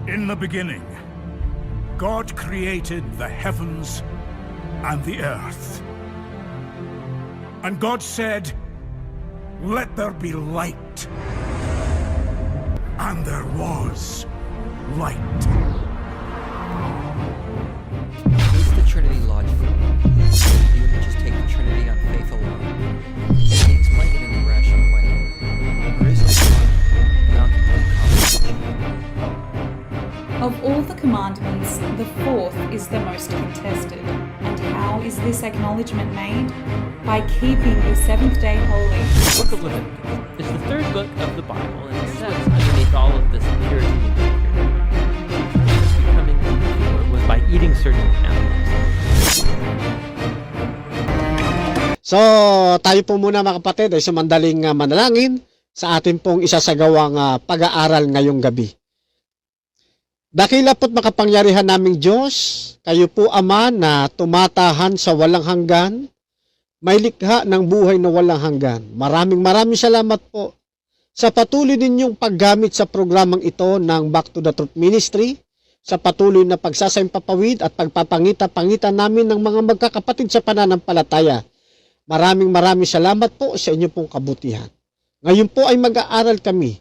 In the beginning, God created the heavens and the earth. And God said, "Let there be light." And there was light. Is the Trinity logical? Do you just take the Trinity on faith alone? Can we explain it in a rational way? Or is it beyond complete comprehension? Of all the commandments, the fourth is the most contested. And how is this acknowledgement made? By keeping the seventh day holy. The book of Leviticus is the third book of the Bible, and it says underneath all of this purity and becoming pure was by eating certain animals. So, tayo po muna mga kapatid ay sumandaling manalangin sa ating pong isasagawang pag-aaral ngayong gabi. Dakila po't makapangyarihan naming Diyos, kayo po Ama na tumatahan sa walang hanggan, may likha ng buhay na walang hanggan. Maraming salamat po sa patuloy ninyong paggamit sa programang ito ng Back to the Truth Ministry, sa patuloy na pagsasaimpapawid at pagpapangita-pangita namin ng mga magkakapatid sa pananampalataya. Maraming salamat po sa inyong pong kabutihan. Ngayon po ay mag-aaral kami.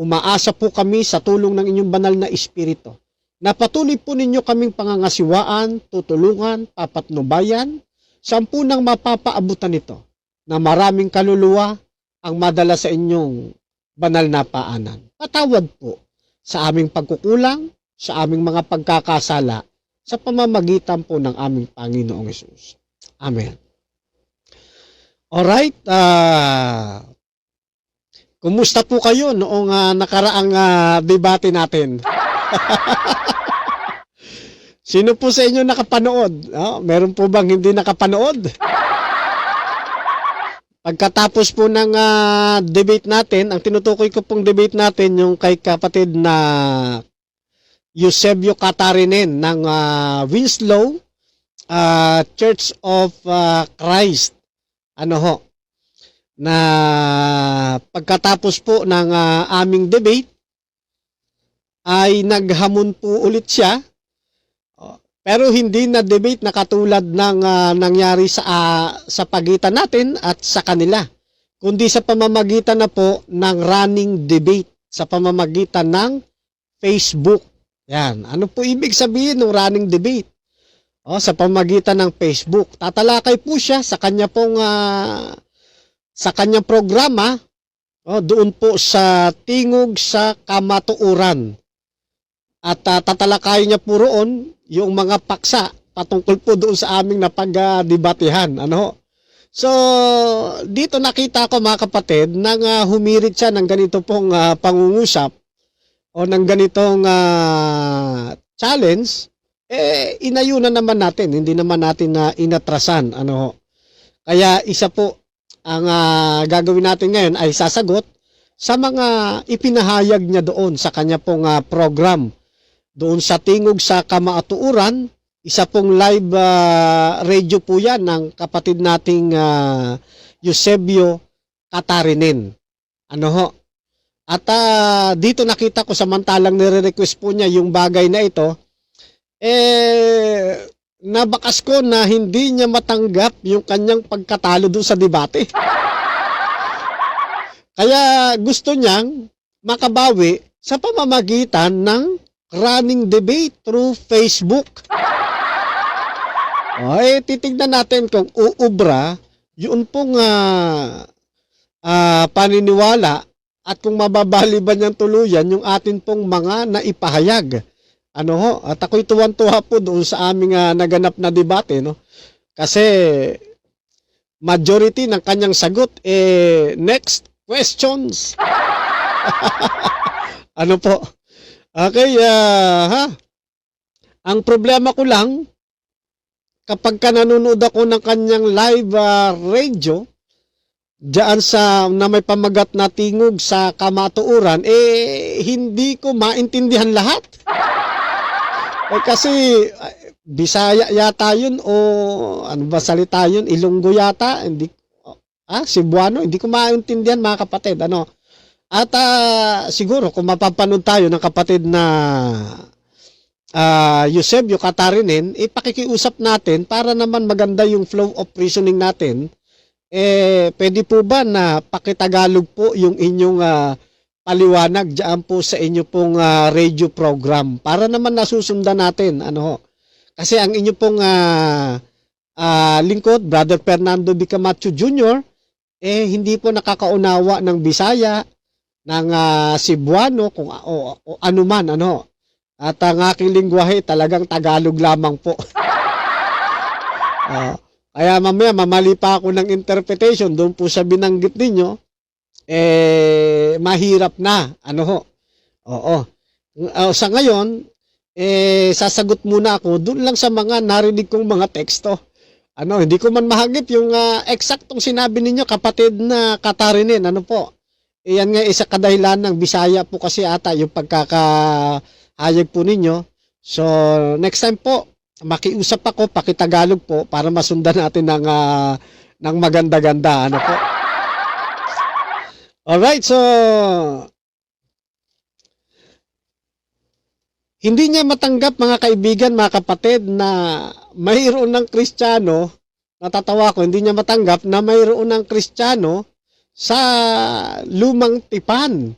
Umaasa po kami sa tulong ng inyong banal na Espiritu na patuloy po ninyo kaming pangangasiwaan, tutulungan, papatnubayan, sampu nang mapapaabutan ito na maraming kaluluwa ang madala sa inyong banal na paanan. Patawad po sa aming pagkukulang, sa aming mga pagkakasala, sa pamamagitan po ng aming Panginoong Hesus. Amen. Alright, kumusta po kayo noong nakaraang debate natin? Sino po sa inyo nakapanood? Meron po bang hindi nakapanood? Pagkatapos po ng debate natin, ang tinutukoy ko pong debate natin yung kay kapatid na Eusebio Catarinen ng Winslow Church of Christ. Na pagkatapos po ng aming debate ay naghamon po ulit siya, pero hindi na debate na katulad ng nangyari sa pagitan natin at sa kanila, kundi sa pamamagitan na po ng running debate sa pamamagitan ng Facebook. Yan. Ano po ibig sabihin ng running debate? Sa pamamagitan ng Facebook. Tatalakay po siya sa kanya pong sa kanyang programa, doon po sa Tingog sa Kamatuuran. At tatalakayin niya po roon yung mga paksa patungkol po doon sa aming napagdebatehan. So, dito nakita ko mga kapatid nang humirit siya ng ganito pong pangungusap o ng ganitong challenge, inayunan naman natin, hindi naman natin inatrasan. Kaya isa po ang gagawin natin ngayon ay sasagot sa mga ipinahayag niya doon sa kanya pong program. Doon sa Tingog sa Kamatuuran, isa pong live radio po yan ng kapatid nating Eusebio Catarinen. At dito nakita ko samantalang nire-request po niya yung bagay na ito, nabakas ko na hindi niya matanggap yung kanyang pagkatalo doon sa debate. Kaya gusto niyang makabawi sa pamamagitan ng running debate through Facebook. Titignan natin kung uubra yun pong paniniwala at kung mababali ba niyang tuluyan yung atin pong mga naipahayag. At ako'y tuwan-tuwa po doon sa aming naganap na debate, kasi majority ng kanyang sagot next questions. Po? Okay, ang problema ko lang kapag nanonood ako ng kanyang live radio diyan sa na may pamagat na Tingog sa Kamatuuran, hindi ko maintindihan lahat. Kasi Bisaya yata yun o ano ba salita yun? Ilonggo yata? Hindi, Cebuano? Hindi ko maintindihan mga kapatid. At siguro kung mapapanood tayo ng kapatid na Eusebio Katarinen, ipakikiusap natin para naman maganda yung flow of reasoning natin. Pwede po ba na pakitagalog po yung inyong paliwanag diyan po sa inyo pong radio program para naman nasusundan natin, ano ho. Kasi ang inyo pong lingkod, Brother Fernando B. Camacho Jr., hindi po nakakaunawa ng Bisaya, ng Cebuano, kung o ano man, ano. At ang aking lingwahe talagang Tagalog lamang po. Kaya mamaya mamali pa ako ng interpretation doon po sa binanggit ninyo, mahirap na, ano ho. Oo. Sa ngayon, sasagot muna ako doon lang sa mga narinig kong mga teksto. Hindi ko man mahagip yung eksaktong sinabi ninyo, kapatid na Katarinen, ano po. Yan nga isa kadahilan ng Bisaya po kasi ata yung pagkakahayag po ninyo. So, next time po, makiusap ako, pakitagalog po para masundan natin ng maganda-ganda, ano po. Alright, so hindi niya matanggap, mga kaibigan, mga kapatid, na mayroon ng Kristiyano, natatawa ko, hindi niya matanggap na mayroon ng Kristiyano sa lumang tipan.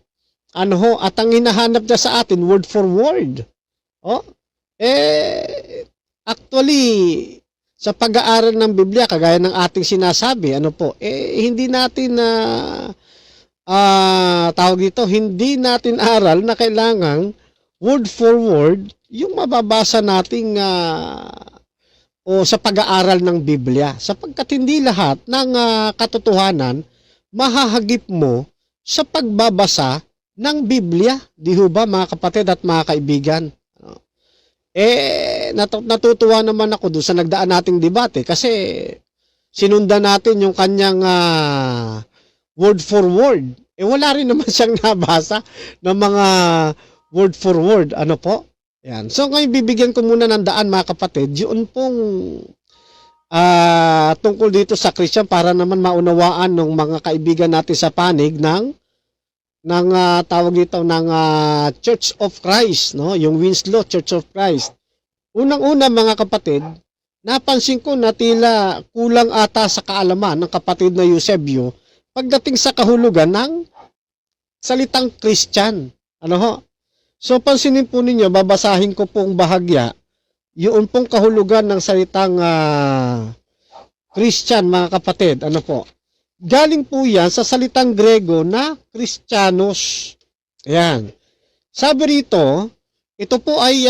Ano ho, at ang hinahanap niya sa atin, word for word. Actually, sa pag-aaral ng Biblia, kagaya ng ating sinasabi, ano po, hindi natin tawag dito, hindi natin aral na kailangang word for word yung mababasa nating o sa pag-aaral ng Biblia, sapagkat hindi lahat ng katotohanan mahahagip mo sa pagbabasa ng Biblia, di ho ba, mga kapatid at mga kaibigan? Natutuwa naman ako doon sa nagdaan nating debate kasi sinundan natin yung kanyang word for word. Wala rin naman siyang nabasa ng mga word for word. Ano po? Yan. So ngayon bibigyan ko muna ng daan, mga kapatid, yun pong tungkol dito sa Christian para naman maunawaan ng mga kaibigan natin sa panig ng tawag dito ng Church of Christ, no? Yung Winslow Church of Christ. Unang-una, mga kapatid, napansin ko na tila kulang ata sa kaalaman ng kapatid na Eusebio pagdating sa kahulugan ng salitang Christian. Ano ho? So pansinin po ninyo, babasahin ko pong bahagya yun pong kahulugan ng salitang Christian, mga kapatid. Ano po? Galing po yan sa salitang Grego na Christianos. Ayan. Sabi rito, ito po ay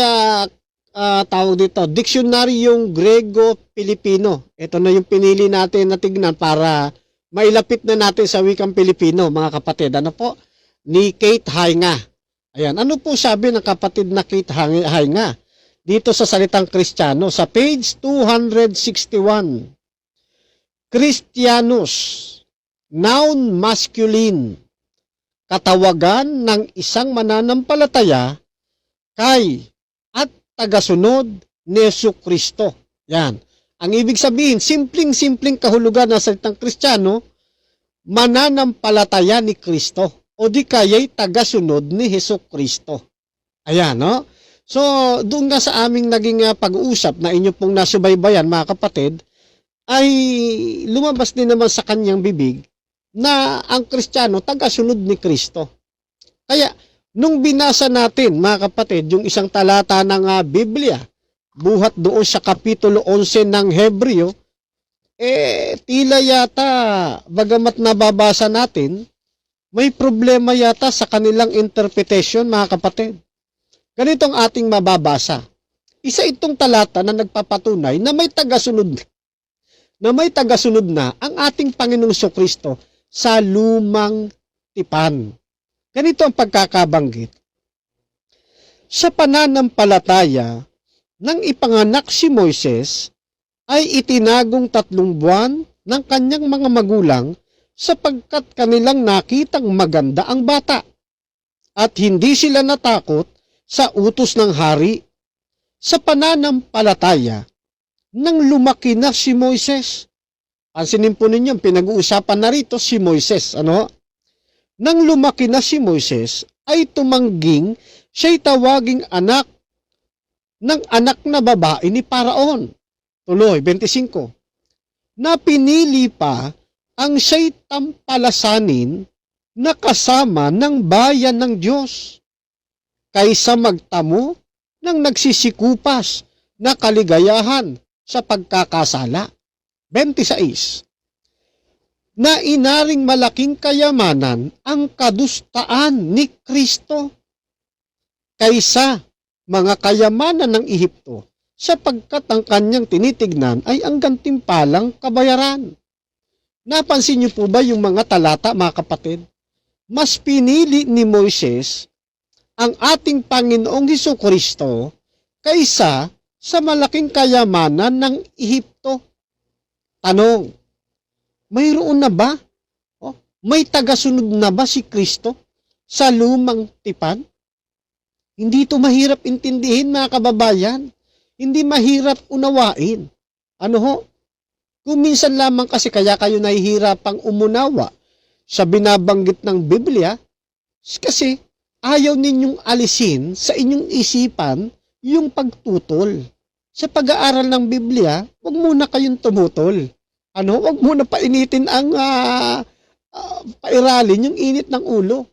tawag dito, diksyonaryo Grego-Pilipino. Ito na yung pinili natin na tignan para mailapit na natin sa wikang Pilipino, mga kapatid. Ano po? Ni Kate Hainga. Ayan. Ano po sabi ng kapatid na Kate Hainga? Dito sa salitang Kristiyano, sa page 261. Christianus, noun masculine, katawagan ng isang mananampalataya kay at tagasunod ni Jesucristo. Yan. Ang ibig sabihin, simpleng-simpleng kahulugan ng salitang Kristiyano, mananampalataya ni Kristo o di kaya'y tagasunod ni Jesucristo. Ayan, no? So, doon nga sa aming naging pag-uusap na inyo pong nasubaybayan, mga kapatid, ay lumabas din naman sa kanyang bibig na ang Kristiyano tagasunod ni Kristo. Kaya, nung binasa natin, mga kapatid, yung isang talata ng Biblia, buhat doon sa kapitulo 11 ng Hebreo, tila yata, bagamat nababasa natin, may problema yata sa kanilang interpretation, mga kapatid. Ganito ang ating mababasa. Isa itong talata na nagpapatunay na may tagasunod na ang ating Panginoong Jesucristo sa lumang tipan. Ganito ang pagkakabanggit. Sa pananampalataya nang ipanganak si Moises ay itinagong 3 buwan ng kanyang mga magulang sapagkat kanilang nakitang maganda ang bata at hindi sila natakot sa utos ng hari. Sa pananampalataya nang lumaki na si Moises. Pansinin po ninyo, pinag-uusapan na rito si Moises. Ano? Nang lumaki na si Moises, ay tumangging siya'y tawaging anak ng anak na babae ni Paraon. Tuloy, 25. Na pinili pa ang siya'y tampalasanin na kasama ng bayan ng Diyos kaysa magtamo ng nagsisikupas na kaligayahan sa pagkakasala. 26. Na inaring malaking kayamanan ang kadustaan ni Kristo kaysa mga kayamanan ng Ehipto, sapagkat ang kanyang tinitignan ay ang gantimpalang kabayaran. Napansin niyo po ba yung mga talata, mga kapatid? Mas pinili ni Moises ang ating Panginoong Hesukristo kaysa sa malaking kayamanan ng Ehipto. Tanong, mayroon na ba? May tagasunod na ba si Kristo sa lumang tipan? Hindi ito mahirap intindihin, mga kababayan. Hindi mahirap unawain. Ano ho? Kung minsan lamang kasi kaya kayo nahihirapang umunawa sa binabanggit ng Biblia, kasi ayaw ninyong alisin sa inyong isipan yung pagtutol. Sa pag-aaral ng Biblia, huwag muna kayong tumutol. Huwag muna painitin ang pairalin yung init ng ulo.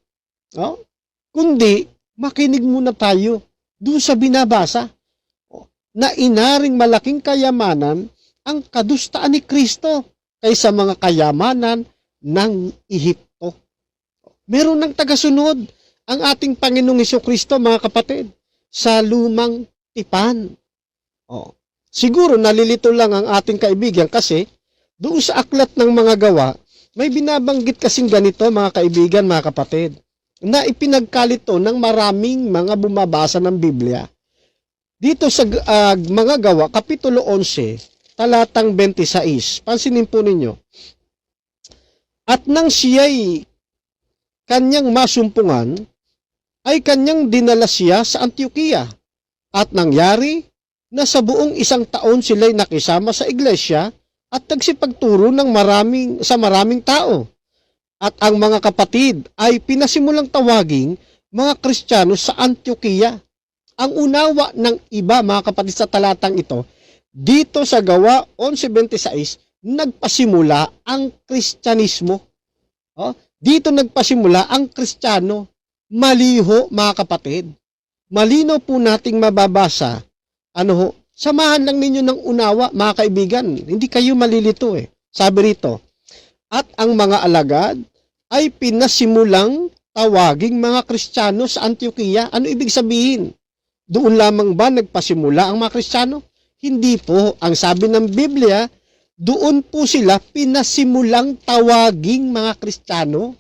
Kundi, makinig muna tayo doon sa binabasa na inaring malaking kayamanan ang kadustaan ni Kristo kaysa mga kayamanan ng Ehipto. Meron ng tagasunod ang ating Panginoong Hesukristo, mga kapatid, sa lumang tipan. Siguro nalilito lang ang ating kaibigan kasi doon sa aklat ng mga gawa, may binabanggit kasing ganito, mga kaibigan, mga kapatid, na ipinagkalito ng maraming mga bumabasa ng Biblia. Dito sa mga gawa, Kapitulo 11, talatang 26, pansinin po ninyo. At nang siya'y kanyang masumpungan, ay kanyang dinala siya sa Antioquia. At nangyari na sa buong 1 taon sila'y nakisama sa iglesia at nagsipagturo sa maraming tao. At ang mga kapatid ay pinasimulang tawaging mga Kristiyano sa Antioquia. Ang unawa ng iba, mga kapatid, sa talatang ito, dito sa Gawa 11:26, nagpasimula ang Kristyanismo. Dito nagpasimula ang Kristiyano. Maliho, mga kapatid. Malino po nating mababasa. Samahan lang ninyo ng unawa, mga kaibigan. Hindi kayo malilito eh. Sabi rito, at ang mga alagad ay pinasimulang tawaging mga Kristiyano sa Antioquia. Ano ibig sabihin? Doon lamang ba nagpasimula ang mga Kristiyano? Hindi po. Ang sabi ng Biblia, doon po sila pinasimulang tawaging mga Kristiyano.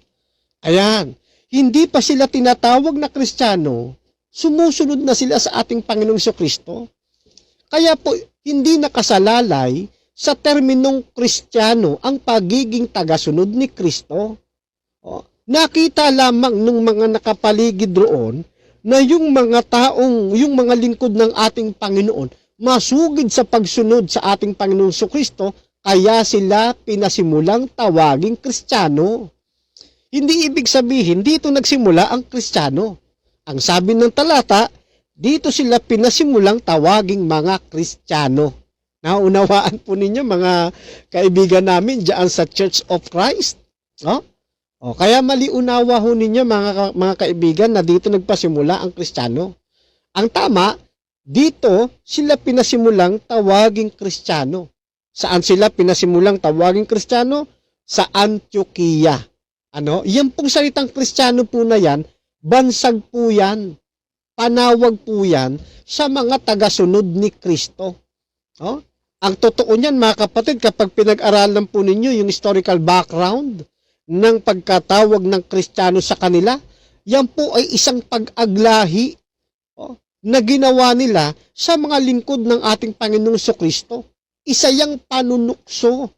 Ayan. Hindi pa sila tinatawag na Kristiyano, sumusunod na sila sa ating Panginoong Hesukristo. Kaya po, hindi nakasalalay sa terminong Kristiyano ang pagiging tagasunod ni Kristo. Nakita lamang ng mga nakapaligid roon na yung mga lingkod ng ating Panginoon, masugid sa pagsunod sa ating Panginoong Hesukristo, kaya sila pinasimulang tawaging Kristiyano. Hindi ibig sabihin, dito nagsimula ang Kristiyano. Ang sabi ng talata, dito sila pinasimulang tawaging mga Kristiyano. Naunawaan po ninyo, mga kaibigan namin diyan sa Church of Christ. Kaya maliunawa ho ninyo, mga kaibigan, na dito nagpasimula ang Kristiyano. Ang tama, dito sila pinasimulang tawaging Kristiyano. Saan sila pinasimulang tawaging Kristiyano? Sa Antioquia. Yan pong salitang Kristiyano po na yan, bansag po yan. Panawag po yan sa mga tagasunod ni Kristo. Ang totoo niyan, mga kapatid, kapag pinag-aralan po ninyo yung historical background ng pagkatawag ng Kristiyano sa kanila, yan po ay isang pag-aglahi na ginawa nila sa mga lingkod ng ating Panginoong Hesukristo. Isa yang panunukso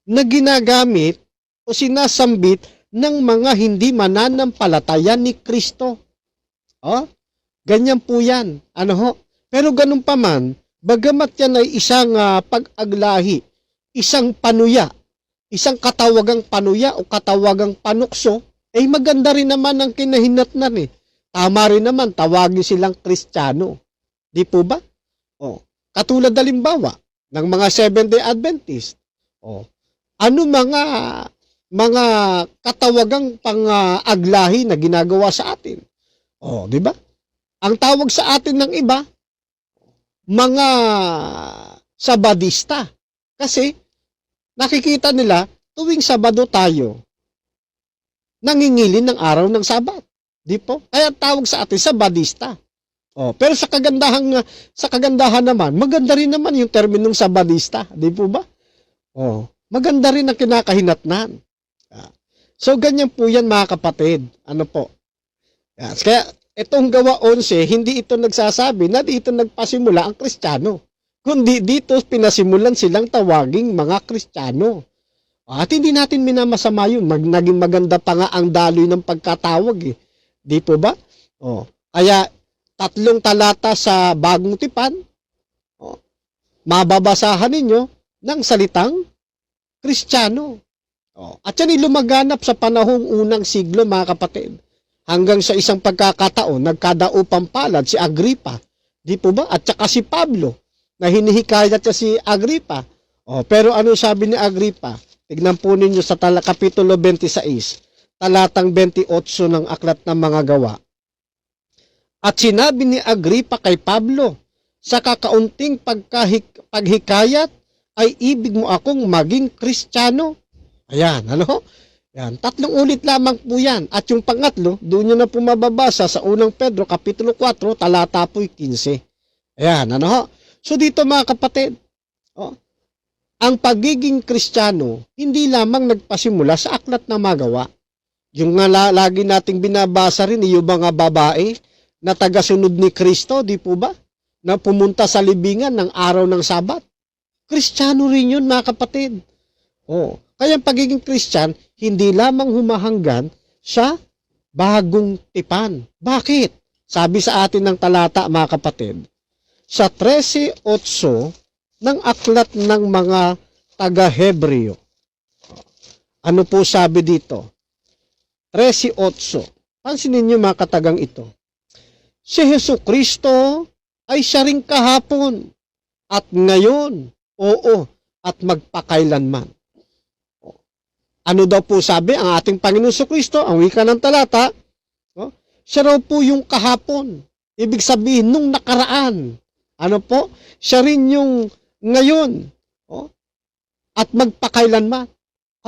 na ginagamit o sinasambit ng mga hindi mananampalataya ni Kristo. Ganyan po yan. Pero ganun pa man, bagamat yan ay isang pag-aglahi, isang panuya, isang katawagang panuya o katawagang panukso, ay maganda rin naman ang kinahinatnan eh. Tama rin naman, tawagin silang Kristiyano. Di po ba? Oh, katulad halimbawa ng mga Seventh-day Adventist. Oh, ano mga katawagang pang-aglahi na ginagawa sa atin? Oh, di ba? Ang tawag sa atin ng iba, mga Sabadista. Kasi nakikita nila tuwing Sabado tayo nangingilin ng araw ng Sabat. Di po? Kaya tawag sa atin Sabadista. Oh, pero sa kagandahan naman, maganda rin naman yung terminong Sabadista, di po ba? Oh, maganda rin ang kinakahinatnan. So ganyan po yan mga kapatid. Ano po? Kaya itong Gawa 11, hindi ito nagsasabi na dito nagpasimula ang Kristiyano. Kundi dito pinasimulan silang tawaging mga Kristiyano. At hindi natin minamasama yun. Naging maganda pa nga ang daloy ng pagkatawag. Di po ba? Oh, kaya 3 talata sa Bagong Tipan, mababasahan ninyo ng salitang Kristiyano. At yan lumaganap sa panahong unang siglo mga kapatid. Hanggang sa isang pagkakataon, nagkadaupang palad si Agripa. Di po ba? At saka si Pablo, na hinihikayat niya si Agripa. Pero ano sabi ni Agripa? Tignan po ninyo sa Kapitulo 26, talatang 28 ng Aklat ng Mga Gawa. At sinabi ni Agripa kay Pablo, sa kakaunting paghikayat ay ibig mo akong maging Kristiyano. Ayan, ano? Yan, 3 ulit lamang po yan. At yung pangatlo, doon nyo na po mababasa sa unang Pedro, Kapitulo 4, talata po 15. Ayan, ano? So dito mga kapatid, ang pagiging Kristiyano, hindi lamang nagpasimula sa Aklat ng Mga Gawa. Yung nga lagi nating binabasa rin, yung mga babae, na tagasunod ni Kristo, di po ba? Na pumunta sa libingan ng araw ng Sabat. Kristiyano rin yun, mga kapatid. Kaya ang pagiging Kristiyan, hindi lamang humahanggan sa bagong tipan. Bakit? Sabi sa atin ng talata, mga kapatid, sa 13:8 ng Aklat ng Mga Taga-Hebreo. Ano po sabi dito? 13:8. Pansinin niyo mga katagang ito. Si Jesucristo ay siya ring kahapon at ngayon, at magpakailanman. Ano daw po sabi ang ating Panginoon Jesucristo, ang wika ng talata, siya raw po yung kahapon. Ibig sabihin, nung nakaraan. Ano po? Siya rin yung ngayon. At magpakailanman.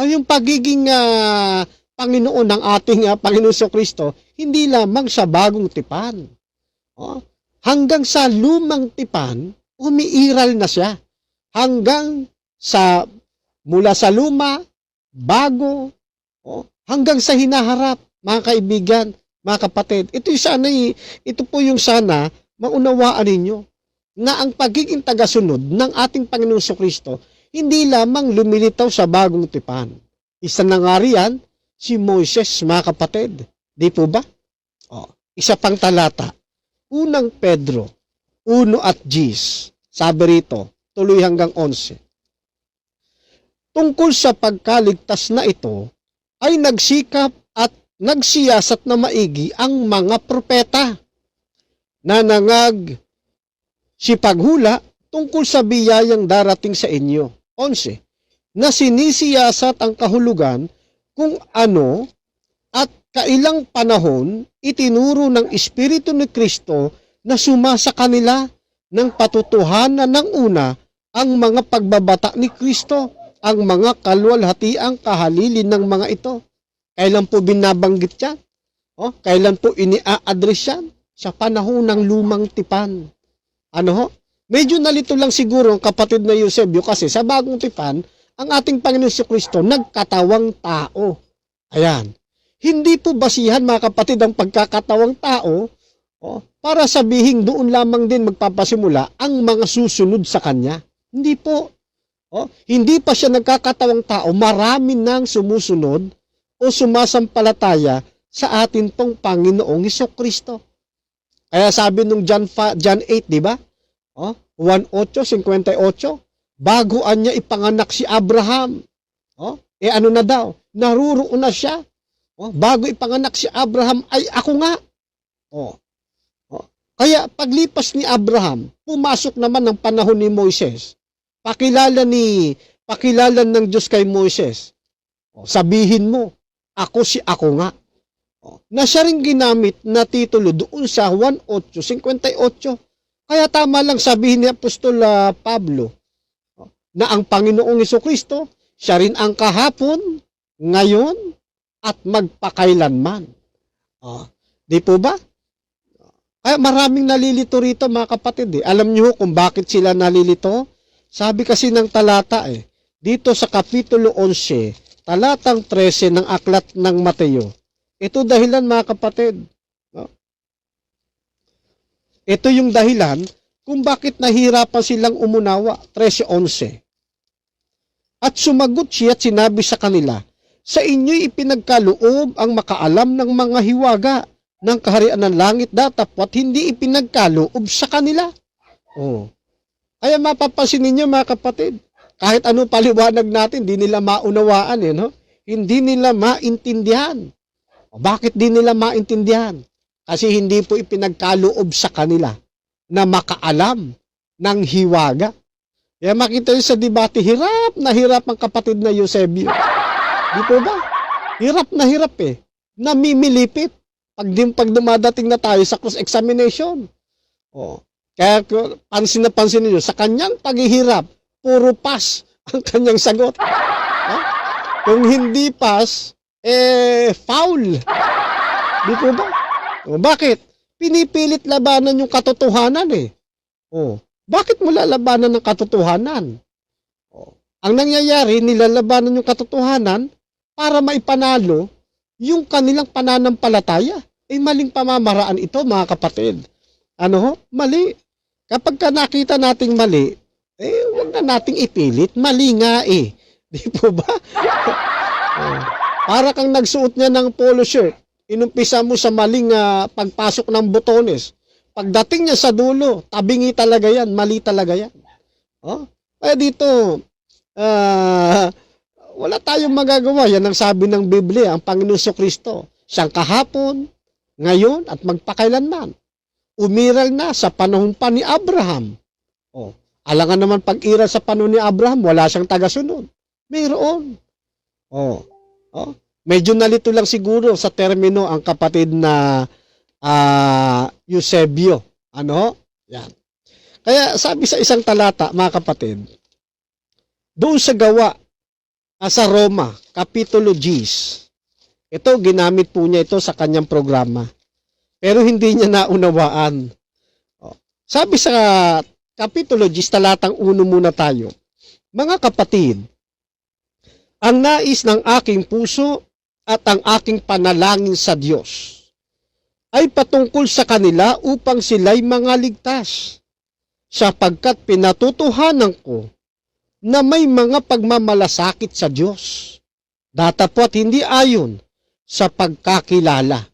Yung pagiging Panginoon ng ating Panginoon Jesucristo, hindi lamang sa bagong tipan. Hanggang sa lumang tipan, umiiral na siya. Hanggang sa, mula sa luma, bago, hanggang sa hinaharap, mga kaibigan, mga kapatid. Ito po yung sana maunawaan ninyo na ang pagiging tagasunod ng ating Panginoon Jesucristo hindi lamang lumilitaw sa bagong tipan. Isa na nga riyan, si Moises, mga kapatid. Di po ba? Isa pang talata. Unang Pedro, 1 at 10. Sabi rito, tuloy hanggang 11. Tungkol sa pagkaligtas na ito, ay nagsikap at nagsiyasat na maigi ang mga propeta na nangag si paghula tungkol sa biyayang darating sa inyo. 11. Na sinisiyasat ang kahulugan kung ano at kailang panahon itinuro ng Espiritu ni Kristo na sumasa kanila ng patutuhanan ng una ang mga pagbabata ni Kristo, ang mga kalwalhatiang kahalilin ng mga ito. Kailan po binabanggit yan? Kailan po ini-address yan? Sa panahon ng lumang tipan. Medyo nalito lang siguro ang kapatid na Eusebio kasi sa bagong tipan, ang ating Panginoon Jesucristo nagkatawang tao. Ayan. Hindi po basihan mga kapatid ang pagkakatawang tao para sabihin doon lamang din magpapasimula ang mga susunod sa kanya. Hindi po. Hindi pa siya nagkakatawang tao, marami nang sumusunod o sumasampalataya sa atin pong Panginoong Jesucristo. Kaya sabi nung John 8, di ba? 1:8, 58, bagoan niya ipanganak si Abraham. Ano na daw? Naruroon na siya. Bago ipanganak si Abraham ay ako nga. Kaya paglipas ni Abraham, pumasok naman ang panahon ni Moises. Pakilala ng Diyos kay Moises. Sabihin mo, ako si ako nga. Na siya rin ginamit na titulo doon sa Juan 8:58. Kaya tama lang sabihin ni Apostol Pablo na ang Panginoong Jesucristo, siya rin ang kahapon, ngayon, at magpakailanman. Di po ba? Kaya maraming nalilito rito mga kapatid. Alam niyo kung bakit sila nalilito? Sabi kasi ng talata dito sa Kapitulo 11, talatang 13 ng aklat ng Mateo. Ito dahilan mga kapatid. Ito yung dahilan kung bakit nahirapan silang umunawa. 13:11. At sumagot siya at sinabi sa kanila, sa inyo'y ipinagkaloob ang makaalam ng mga hiwaga ng kaharian ng langit datapwat hindi ipinagkaloob sa kanila. Kaya mapapansin ninyo mga kapatid, kahit ano paliwanag natin, hindi nila maunawaan. Hindi nila maintindihan. Bakit di nila maintindihan? Kasi hindi po ipinagkaloob sa kanila na makaalam ng hiwaga. Kaya makita nyo sa debate, hirap ang kapatid na Eusebio. Di po ba? Hirap namimilipit pag dumadating na tayo sa cross-examination. Kaya pansin na pansin niyo, sa kanyang paghihirap, puro pass ang kanyang sagot. Kung hindi pass, foul. Di po ba? Bakit? Pinipilit labanan yung katotohanan Bakit mo lalabanan ng katotohanan? Ang nangyayari, nilalabanan yung katotohanan para maipanalo yung kanilang pananampalataya. Maling pamamaraan ito mga kapatid. Mali. Kapag nakita nating mali, huwag na nating ipilit. Mali nga Di po ba? Para kang nagsuot niya ng polo shirt, inumpisa mo sa maling pagpasok ng botones. Pagdating niya sa dulo, tabingi talaga yan, mali talaga yan. Kaya dito, wala tayong magagawa. Yan ang sabi ng Biblia, ang Panginoon Jesucristo. Siyang kahapon, ngayon, at magpakailanman. Umiral na sa panahon pa ni Abraham. Alangan naman pag-iral sa panahon ni Abraham, wala siyang tagasunod. Mayroon. Medyo nalito lang siguro sa termino ang kapatid na Eusebio. Yan. Kaya sabi sa isang talata, mga kapatid, doon sa gawa sa Roma, Kapitulo 10, ito, ginamit po niya ito sa kanyang programa. Pero hindi niya naunawaan. Sabi sa Kapitulo 10, talatang 1 muna tayo. Mga kapatid, ang nais ng aking puso at ang aking panalangin sa Diyos ay patungkol sa kanila upang sila'y mga ligtas, sapagkat pinatutuhanan ko na may mga pagmamalasakit sa Diyos, datapwat hindi ayon sa pagkakilala.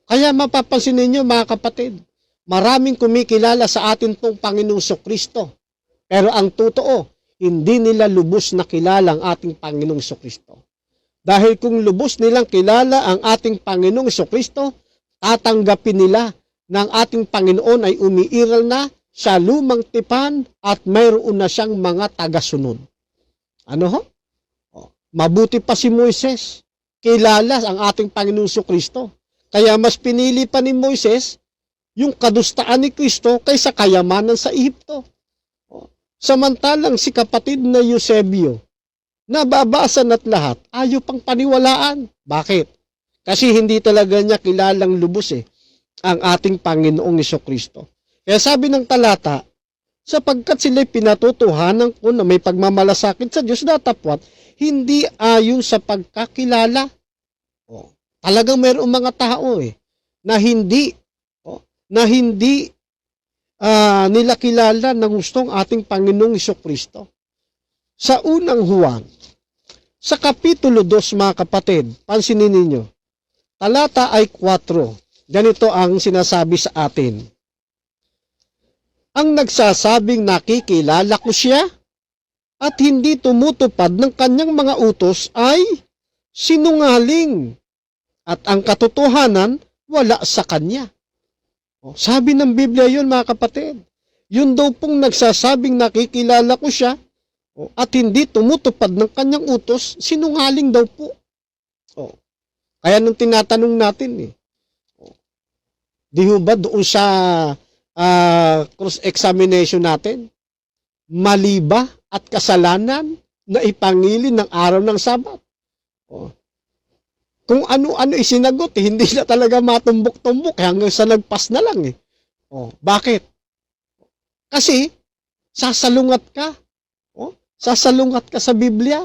Kaya mapapansin ninyo mga kapatid, maraming kumikilala sa atin pong Panginoong Jesucristo, pero ang totoo, hindi nila lubos na kilala ang ating Panginoong Jesucristo. Dahil kung lubos nilang kilala ang ating Panginoong Jesucristo, tatanggapin nila na ang ating Panginoon ay umiiral na sa lumang tipan at mayroon na siyang mga tagasunod. Mabuti pa si Moises. Kilala ang ating Panginoong Jesucristo. Kaya mas pinili pa ni Moises yung kadustaan ni Kristo kaysa kayamanan sa Ehipto. Samantalang si kapatid na Eusebio, nababasan at lahat, ayaw pang paniwalaan. Bakit? Kasi hindi talaga niya kilalang lubos ang ating Panginoong Jesucristo. Kaya sabi ng talata, sapagkat sila'y pinatutuhanan ko na may pagmamalasakit sa Diyos datapwat, hindi ayon sa pagkakilala. Talagang mayroong mga tao na hindi nila kilala na gustong ating Panginoong Jesucristo. Sa unang Juan, sa Kapitulo 2 mga kapatid, pansinin ninyo, talata ay 4, ganito ang sinasabi sa atin. Ang nagsasabing nakikilala ko siya at hindi tumutupad ng kanyang mga utos ay sinungaling at ang katotohanan wala sa kanya. Sabi ng Biblia yun, mga kapatid. Yun daw pong nagsasabing nakikilala ko siya at hindi tumutupad ng kanyang utos, sinungaling daw po. Kaya nung tinatanong natin, di ho ba doon sa cross-examination natin, mali ba at kasalanan na ipangili ng araw ng Sabat? Kung ano-ano isinagot, hindi na talaga matumbok-tumbok hanggang sa nagpas na lang. Bakit? Kasi sasalungat ka. Sasalungat ka sa Biblia.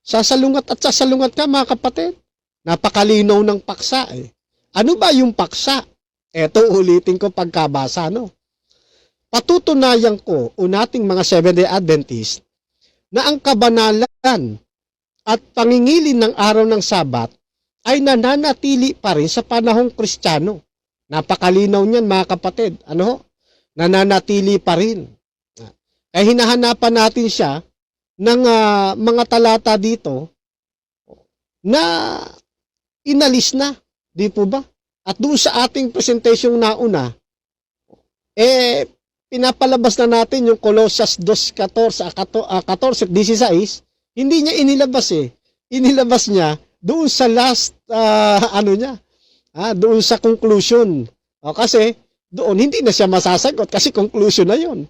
Sasalungat at sasalungat ka, mga kapatid. Napakalinaw ng paksa. Ano ba yung paksa? Eto, ulitin ko pagkabasa, Patutunayan ko, unating mga Seventh-day Adventist, na ang kabanalan at pangingilin ng araw ng Sabat ay nananatili pa rin sa panahong Kristiyano. Napakalinaw niyan, mga kapatid. Nananatili pa rin. Kaya hinahanapan natin siya ng mga talata dito na inalis na. Di po ba? At doon sa ating presentation nauna, pinapalabas na natin yung Colossus 2:14-16, hindi niya inilabas Inilabas niya doon sa last, doon sa conclusion. Kasi doon hindi na siya masasagot kasi conclusion na yun.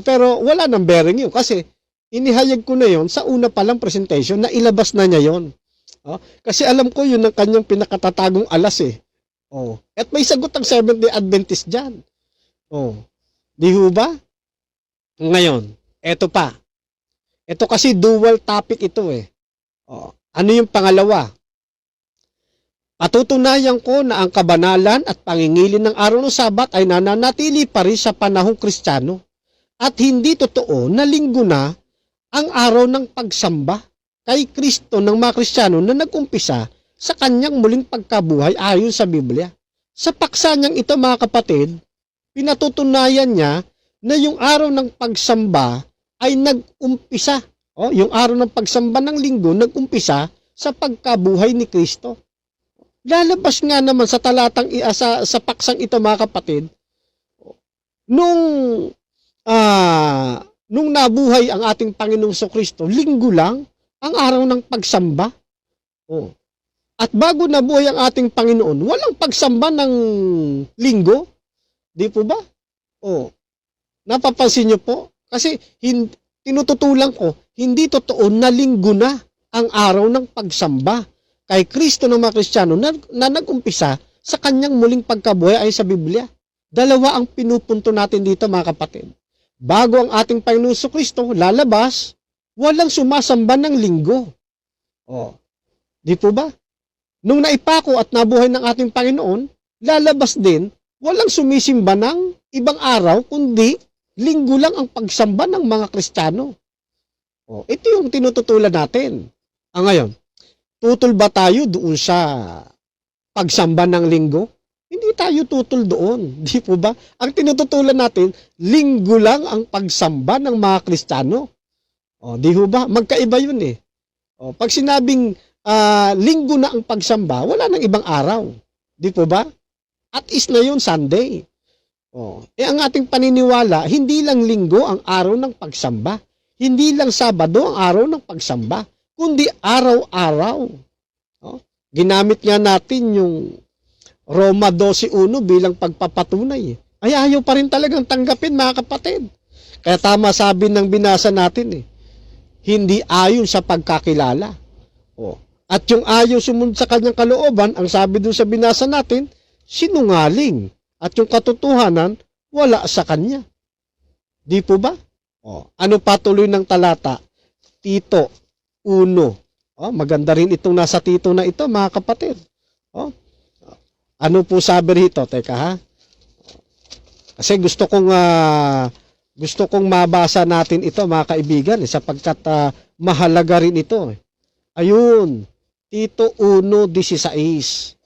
Pero wala nang bearing yun kasi inihayag ko na yun sa una palang presentation na ilabas na niya yun. Kasi alam ko yun ang kanyang pinakatatagong alas At may sagot ang Seventh-day Adventist dyan. Di ho ba? Ngayon, eto pa. Ito kasi dual topic ito Ano yung pangalawa? Patutunayan ko na ang kabanalan at pangingilin ng araw ng Sabat ay nananatili pa rin sa panahong Kristiyano at hindi totoo na linggo na ang araw ng pagsamba kay Kristo ng mga Kristiyano na nag-umpisa sa kanyang muling pagkabuhay ayon sa Biblia. Sa paksa niyang ito, mga kapatid, pinatutunayan niya na yung araw ng pagsamba ay nag-umpisa. Yung araw ng pagsamba ng linggo nag-umpisa sa pagkabuhay ni Kristo. Lalabas nga naman sa talatang sa paksang ito, mga kapatid, nung nabuhay ang ating Panginoong Kristo, linggo lang ang araw ng pagsamba. At bago nabuhay ang ating Panginoon, walang pagsamba ng linggo. Di po ba? Napapansin niyo po? Kasi tinututulan ko, hindi totoo na linggo na ang araw ng pagsamba kay Kristo ng mga Kristiyano na nag-umpisa sa kanyang muling pagkabuhay ay sa Biblia. Dalawa ang pinupunto natin dito, mga kapatid. Bago ang ating Panginoong Kristo lalabas, walang sumasamba ng linggo. Di po ba? Nung naipako at nabuhay ng ating Panginoon, lalabas din, walang sumisimba ng ibang araw, kundi linggo lang ang pagsamba ng mga Kristiyano. Ito yung tinututulan natin. Ngayon, tutol ba tayo doon sa pagsamba ng linggo? Hindi tayo tutol doon. Di po ba? Ang tinututulan natin, linggo lang ang pagsamba ng mga Kristiyano. Di po ba? Magkaiba yun Pag sinabing linggo na ang pagsamba, wala nang ibang araw. Di po ba? At is na yun Sunday. Ang ating paniniwala, hindi lang linggo ang araw ng pagsamba. Hindi lang Sabado ang araw ng pagsamba, kundi araw-araw. Ginamit nga natin yung Roma 12:1 bilang pagpapatunay. Ay ayaw pa rin talagang tanggapin, mga kapatid. Kaya tama sabi ng binasa natin hindi ayon sa pagkakilala. At yung ayaw sumunod sa kanyang kalooban, ang sabi doon sa binasa natin, sinungaling. At yung katotohanan, wala sa kanya. Di po ba? Ano patuloy ng talata? Tito 1. Maganda rin itong nasa Tito na ito, mga kapatid. Ano po sabi rito? Teka ha. Kasi gusto kong mabasa natin ito, mga kaibigan, sapagkat mahalaga rin ito. Ayun, Tito 1:16.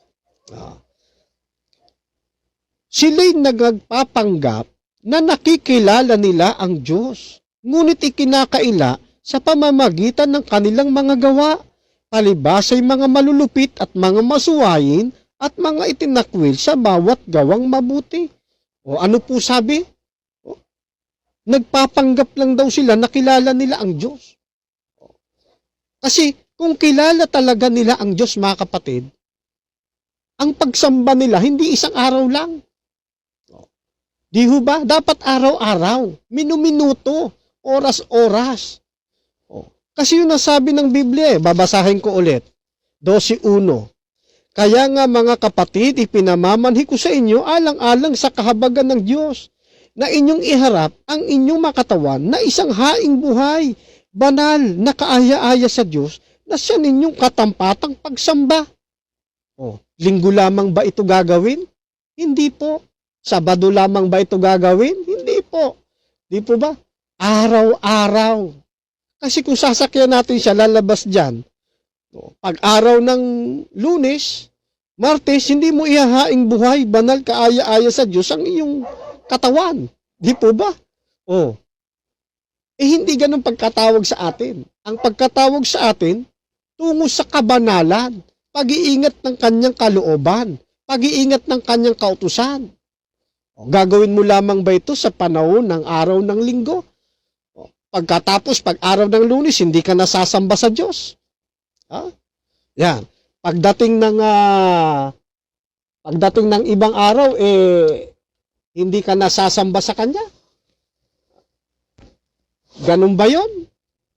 Sila'y nagpapanggap na nakikilala nila ang Diyos, ngunit ikinakaila sa pamamagitan ng kanilang mga gawa, palibas ay mga malulupit at mga masuwayin at mga itinakwil sa bawat gawang mabuti. O ano po sabi? O, nagpapanggap lang daw sila na kilala nila ang Diyos. Kasi kung kilala talaga nila ang Diyos, mga kapatid, ang pagsamba nila hindi isang araw lang. Di ho ba? Dapat araw-araw, minuminuto, oras-oras. Kasi yun nasabi ng Biblia, babasahin ko ulit. 12:1. Kaya nga mga kapatid, ipinamamanhi ko sa inyo alang-alang sa kahabagan ng Diyos na inyong iharap ang inyong makatawan na isang haing buhay, banal na kaaya-aya sa Diyos na siya ninyong katampatang pagsamba. Linggo lamang ba ito gagawin? Hindi po. Sabado lamang ba ito gagawin? Hindi po. Di po ba? Araw-araw. Kasi kung sasakyan natin siya, lalabas dyan. Pag araw ng Lunes, Martes, hindi mo ihahaing buhay, banal, kaaya-aya sa Diyos ang iyong katawan. Di po ba? Hindi ganun pagkatawag sa atin. Ang pagkatawag sa atin, tungo sa kabanalan, pag-iingat ng kanyang kalooban, pag-iingat ng kanyang kautusan. Gagawin mo lamang ba ito sa panahon ng araw ng linggo? Pagkatapos, pag araw ng Lunes, hindi ka nasasamba sa Diyos. Yan. Pagdating ng ibang araw, hindi ka nasasamba sa Kanya. Ganun ba yun?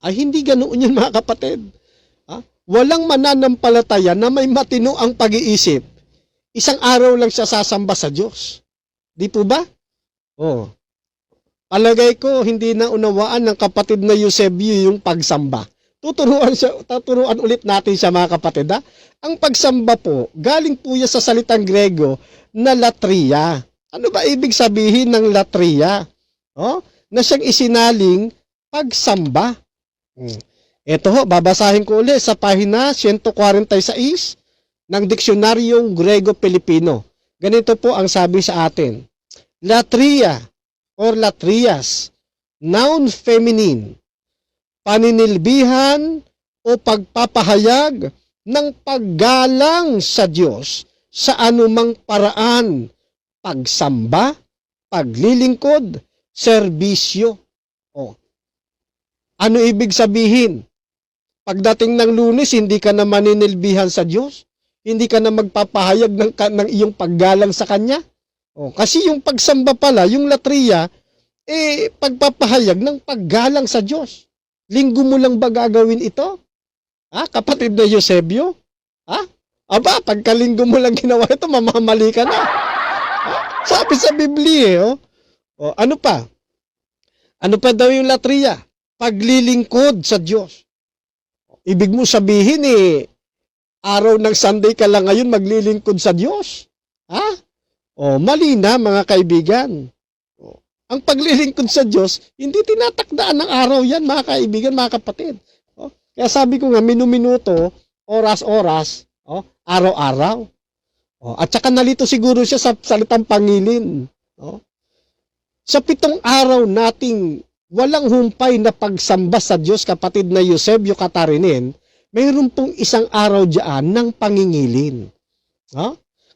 Ay, hindi ganun yun, mga kapatid. Walang mananampalataya na may matino ang pag-iisip. Isang araw lang siya sasamba sa Diyos. Di po ba? Palagay ko, hindi na unawaan ng kapatid na Eusebio yung pagsamba. Tuturuan ulit natin siya, mga kapatid. Ang pagsamba po, galing po yan sa salitang Grego na latria. Ano ba ibig sabihin ng latria? Na siyang isinaling pagsamba. Ito ho, babasahin ko ulit sa pahina 146 ng Diksionaryong Grego-Pilipino. Ganito po ang sabi sa atin. Latria or latrias, noun feminine, paninilbihan o pagpapahayag ng paggalang sa Diyos sa anumang paraan, pagsamba, paglilingkod, serbisyo. Ano ibig sabihin? Pagdating ng Lunes, hindi ka na maninilbihan sa Diyos? Hindi ka na magpapahayag ng iyong paggalang sa Kanya? Kasi yung pagsamba pala, yung latria, pagpapahayag ng paggalang sa Diyos. Linggo mo lang ba gagawin ito? Kapatid na Eusebio? Pagkalinggo mo lang ginawa ito, mamamali ka na. Sabi sa Biblia, ano pa? Ano pa daw yung latria? Paglilingkod sa Diyos. Ibig mo sabihin, araw ng Sunday ka lang ngayon maglilingkod sa Diyos? Mali na, mga kaibigan. Ang paglilingkod sa Diyos, hindi tinatakdaan ng araw yan, mga kaibigan, mga kapatid. Kaya sabi ko nga, minuminuto, oras-oras, araw-araw. At saka nalito siguro siya sa salitang pangilin. Sa 7 araw nating walang humpay na pagsamba sa Diyos, kapatid na Eusebio Katarinen, mayroon pong isang araw diyan ng pangingilin.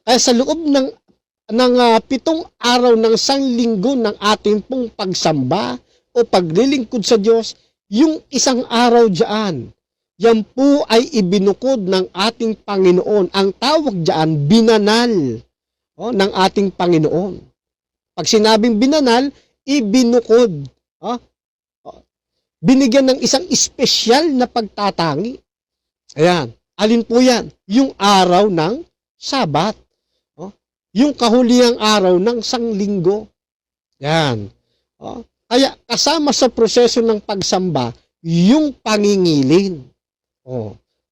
Kaya sa loob ng 7 araw ng sanglinggo ng ating pong pagsamba o paglilingkod sa Diyos, yung isang araw diyan, yan po ay ibinukod ng ating Panginoon. Ang tawag diyan, binanal ng ating Panginoon. Pag sinabing binanal, ibinukod. Binigyan ng isang espesyal na pagtatangi. Ayan. Alin po yan? Yung araw ng Sabat. Yung kahulihang araw ng sanglinggo. Yan. Kaya kasama sa proseso ng pagsamba, yung pangingilin.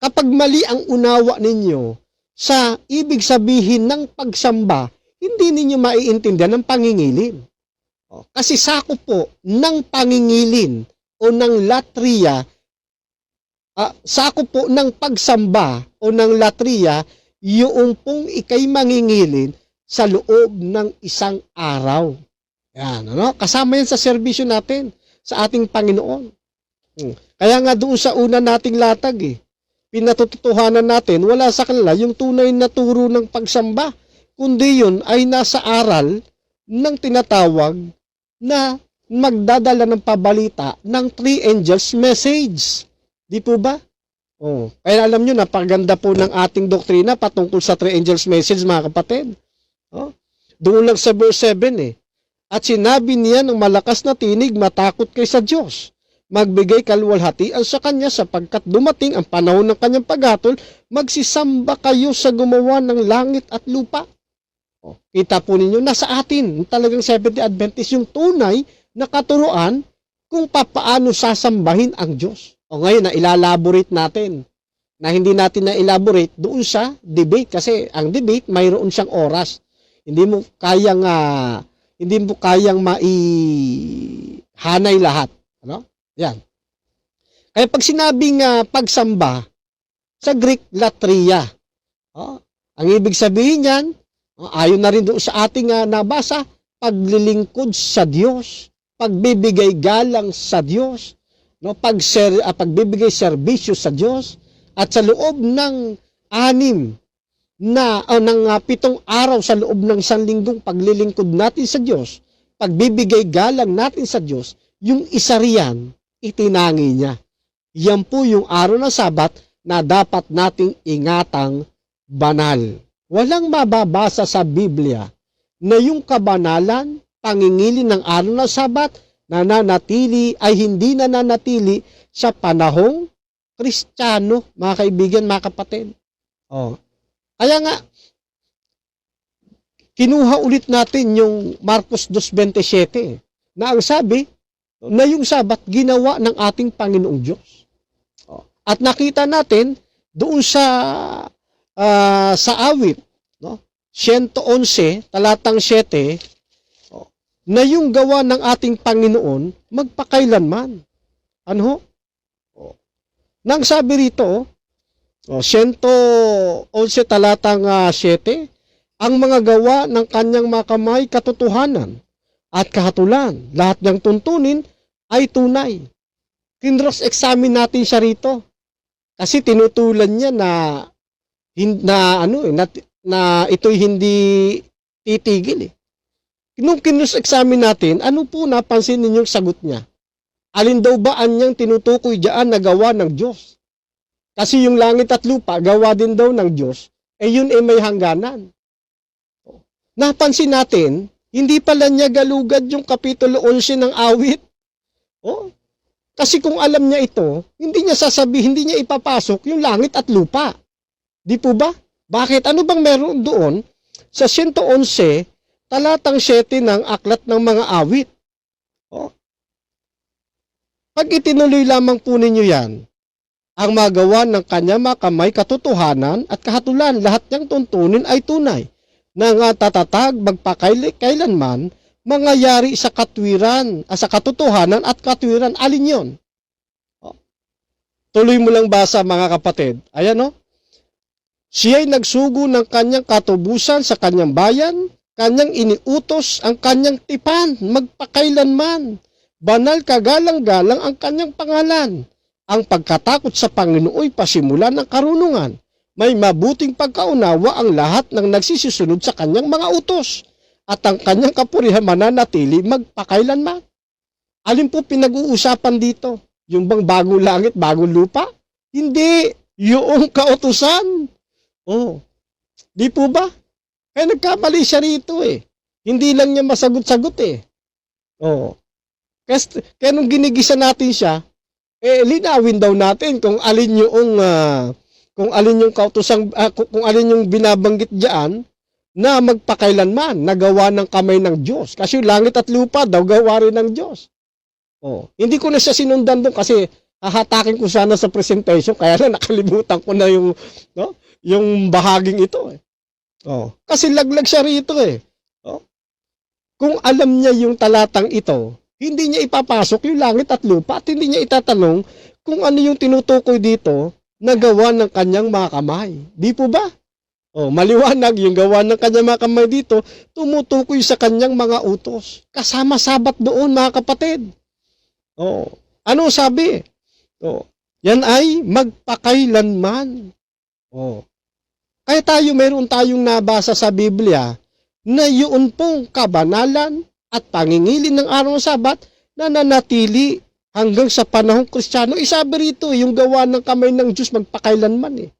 Kapag mali ang unawa ninyo sa ibig sabihin ng pagsamba, hindi ninyo maiintindihan ng pangingilin. Kasi sakop po ng pangingilin o ng latria, sakop po ng pagsamba o ng latria, yung pong ikay mangingilin sa loob ng isang araw. Yan, kasama yan sa serbisyo natin sa ating Panginoon. Kaya nga doon sa una nating latag, pinatutuhanan natin, wala sa kanila yung tunay na turo ng pagsamba, kundi yun ay nasa aral ng tinatawag na magdadala ng pabalita ng three angels message. Di po ba? Oh, kaya alam nyo, napaganda po ng ating doktrina patungkol sa three angels message, mga kapatid. Oh, doon lang sa verse 7 eh. At sinabi niya ng malakas na tinig, matakot kay sa Diyos. Magbigay kaluwalhatian sa Kanya sapagkat dumating ang panahon ng Kanyang paghatol, magsisamba kayo sa gumawa ng langit at lupa. Oh, kita po ninyo, nasa atin, talagang Seventh-day Adventist, yung tunay na katuruan kung papaano sasambahin ang Diyos. O ngayon, na ilalaborate natin, na hindi natin na elaborate doon sa debate, kasi ang debate, mayroon siyang oras. Hindi mo kayang maihanay lahat. Ano? Yan. Kaya pag sinabing pagsamba, sa Greek, latria. Oh, ang ibig sabihin yan, ayon na rin doon sa ating nabasa, paglilingkod sa Diyos, pagbibigay galang sa Diyos, no, pagbibigay serbisyo sa Diyos, at sa loob ng 7 araw sa loob ng 1 linggong paglilingkod natin sa Diyos, pagbibigay galang natin sa Diyos, yung isa riyan, itinangi niya. Yan po yung araw ng Sabat na dapat nating ingatang banal. Walang mababasa sa Biblia na yung kabanalan, pangingilin ng araw ng Sabat, hindi nananatili sa panahong Kristiyano, mga kaibigan, mga kapatid. Oh. Kaya nga, kinuha ulit natin yung Marcos 2:27 na ang sabi na yung Sabat ginawa ng ating Panginoong Diyos. Oh. At nakita natin doon sa awit, no? 111, talatang 7, na yung gawa ng ating Panginoon magpakailanman. Ano? Nang sabi rito, 111 talatang 7, ang mga gawa ng kanyang mga kamay katotohanan at kahatulan, lahat niyang tuntunin ay tunay. Kinross-examine natin siya rito. Kasi tinutulan niya na ito'y hindi titigil eh. Nung kinross-examine natin, ano po napansin ninyong sagot niya? Alin daw ba anyang tinutukoy diyan na gawa ng Diyos? Kasi yung langit at lupa, gawa din daw ng Diyos, yun may hangganan. Napansin natin, hindi pala niya galugad yung Kapitulo 11 ng awit. Kasi kung alam niya ito, hindi niya sasabihin, hindi niya ipapasok yung langit at lupa. Di po ba? Bakit? Ano bang meron doon sa 111, talatang 7 ng Aklat ng Mga Awit? Pag itinuloy lamang po ninyo yan, ang magawa ng kanya mga kamay katotohanan at kahatulan, lahat niyang tuntunin ay tunay, na nga tatatag magpakailanman, mangyayari sa katwiran, sa katotohanan at katwiran. Alin yon? Tuloy mo lang basa, mga kapatid. Ayan Siya'y nagsugo ng kanyang katubusan sa kanyang bayan, kanyang iniutos ang kanyang tipan, magpakailanman. Banal kagalang-galang ang kanyang pangalan. Ang pagkatakot sa Panginooy pasimulan ng karunungan. May mabuting pagkaunawa ang lahat ng nagsisisunod sa kanyang mga utos. At ang kanyang kapurihan mananatili magpakailanman. Alin po pinag-uusapan dito? Yung bang bagong langit, bagong lupa? Hindi. Yung kautusan. Di po ba? Kaya nagkamali siya rito eh. Hindi lang niya masagot-sagot eh. Kaya nung ginigisa natin siya, linawin daw natin kung alin yung kautusang, kung alin yung binabanggit diyan na magpakailanman, nagawa ng kamay ng Diyos. Kasi langit at lupa daw gawa rin ng Diyos. Hindi ko na siya sinundan doon kasi hahatakin ko sana sa presentation, kaya na nakalimutan ko na yung bahaging ito eh. Kasi laglag siya rito eh. Kung alam niya yung talatang ito, hindi niya ipapasok yung langit at lupa at hindi niya itatanong kung ano yung tinutukoy dito na gawa ng kanyang mga kamay. Di po ba? Maliwanag yung gawa ng kanyang mga kamay dito, tumutukoy sa kanyang mga utos. Kasama Sabat doon, mga kapatid. Ano sabi? yan ay magpakailanman. Oh. Kaya meron tayong nabasa sa Biblia na yun pong kabanalan at pangingilin ng araw ng Sabat na nanatili hanggang sa panahong Kristiyano. Isabi rito, yung gawa ng kamay ng Diyos magpakailanman eh.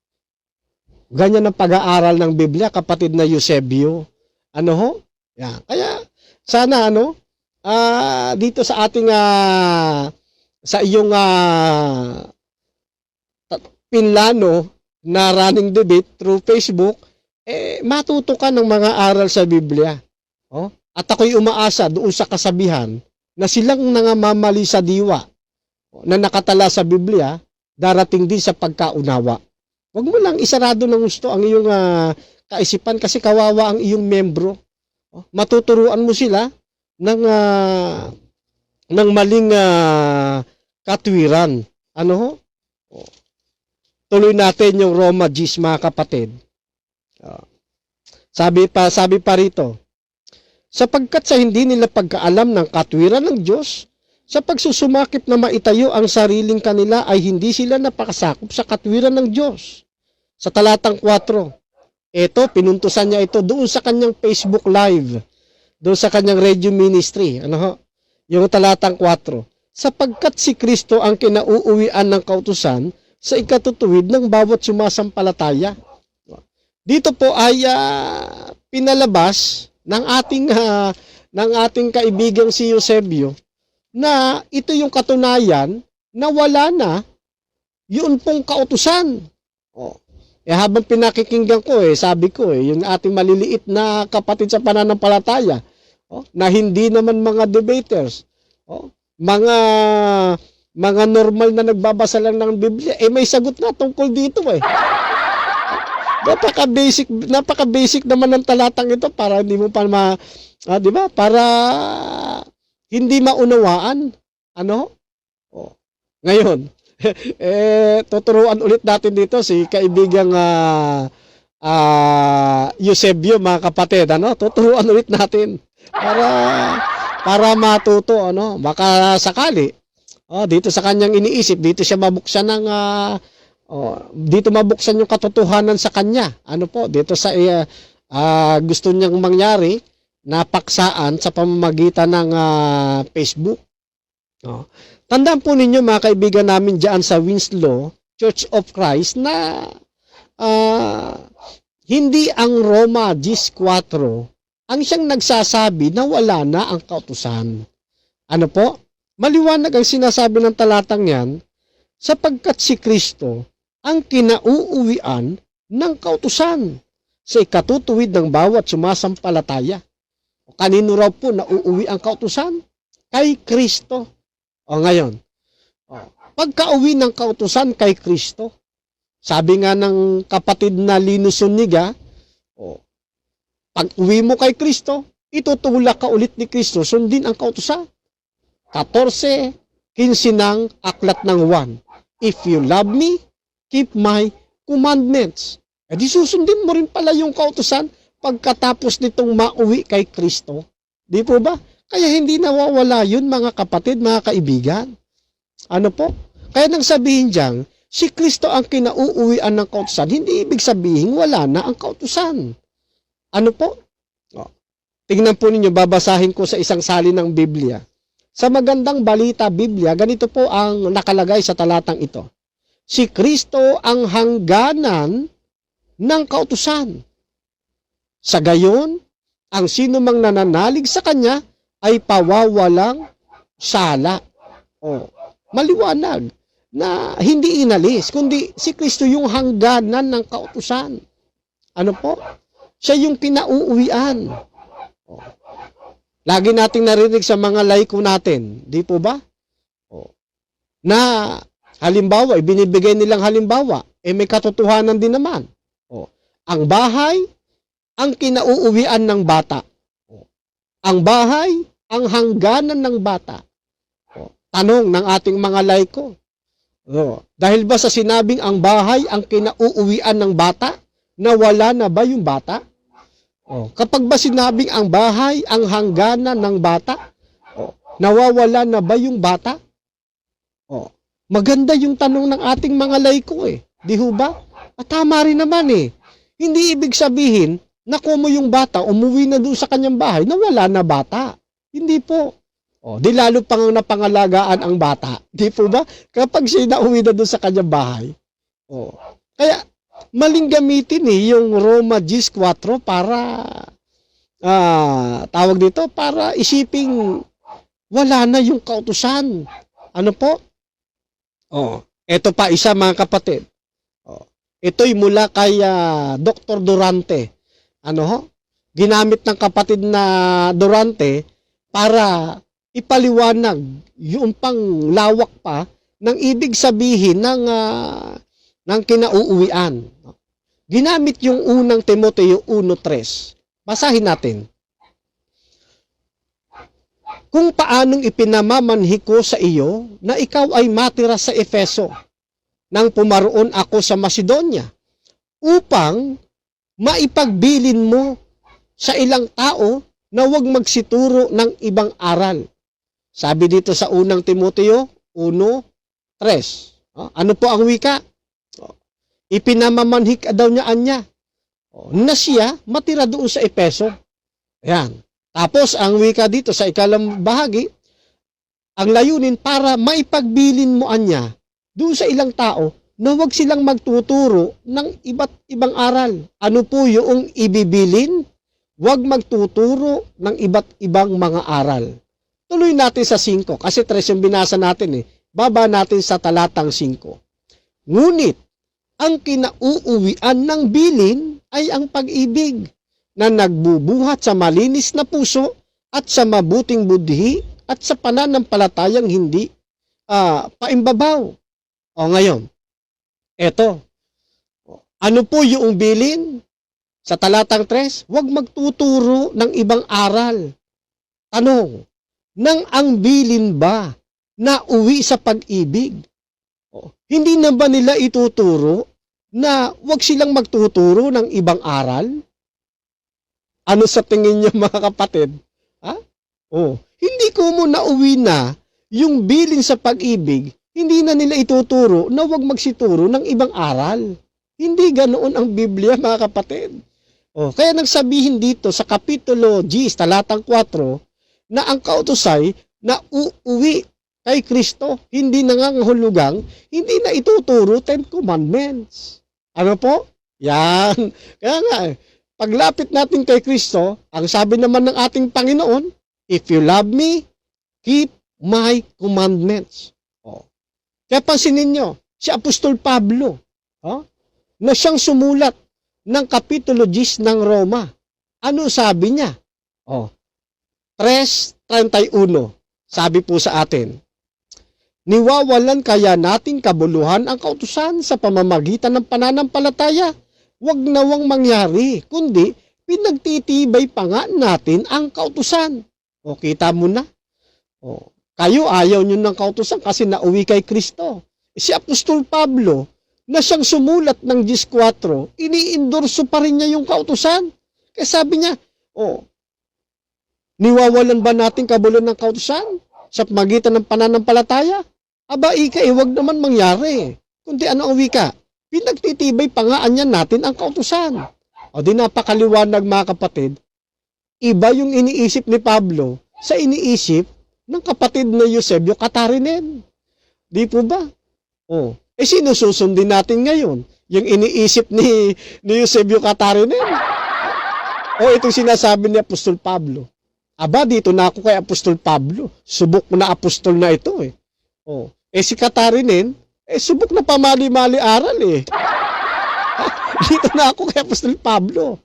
Ganyan ang pag-aaral ng Biblia, kapatid na Eusebio. Ano ho? Yan. Kaya, sana dito sa ating, sa iyong pinlano na running debate through Facebook, matuto ka ng mga aral sa Biblia. Oh? At ako'y umaasa doon sa kasabihan na silang nangamamali sa diwa na nakatala sa Biblia, darating din sa pagkaunawa. Huwag mo lang isarado ng gusto ang iyong kaisipan kasi kawawa ang iyong membro. Matuturuan mo sila ng maling katwiran. Ano ho? Tuloy natin yung Roma 10, mga kapatid. Sabi pa rito, sapagkat sa hindi nila pagkaalam ng katwiran ng Diyos, sa pagsusumakip na maitayo ang sariling kanila ay hindi sila napakasakop sa katwiran ng Diyos. Sa talatang 4, pinuntusan niya ito doon sa kanyang Facebook Live, doon sa kanyang radio ministry. Ano ho? Yung talatang 4, sapagkat si Kristo ang kinauuwian ng kautusan sa ikatutuwid ng bawat sumasampalataya. Dito po ay pinalabas ng ating kaibigang si Eusebio na ito yung katunayan na wala na yun pong kautusan. Habang pinakikinggan ko, sabi ko, yung ating maliliit na kapatid sa pananampalataya, na hindi naman mga debaters, mga normal na nagbabasa lang ng Biblia, may sagot na tungkol dito Napaka-basic naman ng talatang ito para hindi mo pa di ba? Para hindi maunawaan. Ano? Ngayon, tuturuan ulit natin dito si kaibigang Eusebio, mga kapatid. Ano? Tuturuan ulit natin para matuto. Ano? Baka sakali. Dito sa kanyang iniisip, dito siya mabuksan ng dito mabuksan yung katotohanan sa kanya. Ano po? Dito sa gusto niyang mangyari na paksaan sa pamamagitan ng Facebook. Tandaan po ninyo, mga kaibigan namin diyan sa Winslow Church of Christ na hindi ang Roma 10:4 ang siyang nagsasabi na wala na ang kautusan. Ano po? Maliwanag ang sinasabi ng talatang yan, sapagkat si Kristo ang kinauuwian ng kautusan sa ikatutuwid ng bawat sumasampalataya. Kanino raw po nauuwi ang kautusan? Kay Kristo. Ngayon, pagka-uwi ng kautusan kay Kristo, sabi nga ng kapatid na Linus Zuniga, pag uwi mo kay Kristo, itutulak ka ulit ni Kristo, sundin ang kautusan. 14:15 ng Aklat ng Juan. If you love me, keep my commandments. Di susundin mo rin pala yung kautusan pagkatapos nitong mauwi kay Kristo. Di po ba? Kaya hindi nawawala yun, mga kapatid, mga kaibigan. Ano po? Kaya nang sabihin dyan, si Kristo ang kinauuwian ng kautusan, hindi ibig sabihin wala na ang kautusan. Ano po? Tingnan po ninyo, babasahin ko sa isang salin ng Biblia. Sa Magandang Balita Biblia, ganito po ang nakalagay sa talatang ito. Si Kristo ang hangganan ng kautusan. Sa gayon, ang sino mang nananalig sa Kanya ay pawawalang sala. Maliwanag na hindi inalis, kundi si Kristo yung hangganan ng kautusan. Ano po? Siya yung kinauuwian. Lagi nating narinig sa mga laiko natin, di po ba? Na halimbawa, ibinibigay nilang halimbawa, may katotohanan din naman. Ang bahay, ang kinauuwian ng bata. Ang bahay, ang hangganan ng bata. Tanong ng ating mga laiko. Dahil ba sa sinabing ang bahay, ang kinauuwian ng bata, nawala na ba yung bata? Kapag ba sinabing ang bahay, ang hangganan ng bata, nawawala na ba yung bata? Maganda yung tanong ng ating mga laiko eh. Di ho ba? At tama rin naman eh. Hindi ibig sabihin na kumo yung bata, umuwi na doon sa kanyang bahay na wala na bata. Hindi po. O, di lalo pang napangalagaan ang bata. Di po ba? Kapag siya nauwi na doon sa kanyang bahay. O, kaya, maling gamitin eh, yung Roma 10:4 para, tawag dito, para isiping wala na yung kautusan. Ano po? O, eto pa isa mga kapatid. O, ito'y mula kay Dr. Durante. Ano ho? Ginamit ng kapatid na Durante para ipaliwanag yung pang lawak pa ng ibig sabihin ng kinauuwian. Ginamit yung unang Timoteo 1:3. Basahin natin. Kung paanong ipinamamanhi ko sa iyo na ikaw ay matira sa Efeso nang pumaroon ako sa Macedonia upang maipagbilin mo sa ilang tao na huwag magsituro ng ibang aral. Sabi dito sa unang Timoteo 1:3. Ano po ang wika? Ipinamamanhik daw niya anya na siya matira doon sa Efeso. Ayan. Tapos ang wika dito sa ikalimang bahagi, ang layunin para maipagbilin mo anya doon sa ilang tao na huwag silang magtuturo ng iba't ibang aral. Ano po yung ibibilin? Huwag magtuturo ng iba't ibang mga aral. Tuloy natin sa 5 kasi 3 yung binasa natin eh. Baba natin sa talatang 5. Ngunit, ang kinauuwian ng bilin ay ang pag-ibig na nagbubuhat sa malinis na puso at sa mabuting budhi at sa pananampalatayang hindi paimbabaw. O ngayon, eto. Ano po yung bilin? Sa talatang 3, huwag magtuturo ng ibang aral. Tanong, nang ang bilin ba na uwi sa pag-ibig? Hindi na ba nila ituturo na huwag silang magtuturo ng ibang aral? Ano sa tingin niyo mga kapatid? Hindi ko mo nauwi na yung bilin sa pag-ibig, hindi na nila ituturo na huwag magsituro ng ibang aral. Hindi ganoon ang Biblia mga kapatid. Kaya nagsabihin dito sa Kapitulo 10, talatang 4, na ang kautusay na uuwi kay Kristo, hindi nangangahulugang, hindi na ituturo 10 commandments. Ano po? Yan. Kaya nga, paglapit natin kay Kristo, ang sabi naman ng ating Panginoon, if you love me, keep my commandments. Kaya pansinin nyo, si Apostol Pablo, na siyang sumulat ng Kapitulo 10 ng Roma. Ano sabi niya? 3:31. Sabi po sa atin, niwawalan kaya nating kabuluhan ang kautusan sa pamamagitan ng pananampalataya? Huwag nawang mangyari, kundi pinagtitibay pa nga natin ang kautusan. Kita mo na? Kayo ayaw nyo ng kautusan kasi nauwi kay Kristo. Si Apostol Pablo, na siyang sumulat ng 10:4, ini-endorso pa rin niya yung kautusan. Kaya sabi niya, niwawalan ba natin kabuluhan ng kautusan sa pamagitan ng pananampalataya? Aba, wag naman mangyari. Kundi ano ang wika? Pinagtitibay pa nga niya natin ang kautusan. Di napakaliwanag mga kapatid. Iba yung iniisip ni Pablo sa iniisip ng kapatid na Eusebio Catarinen. Di po ba? Sino susundin natin ngayon? Yung iniisip ni Eusebio Catarinen? Itong sinasabi ni Apostol Pablo. Aba, dito na ako kay Apostol Pablo. Subok na apostol na ito eh. Si Catarinen, subok na pamali-mali aral eh. Dito na ako kay Apostol Pablo.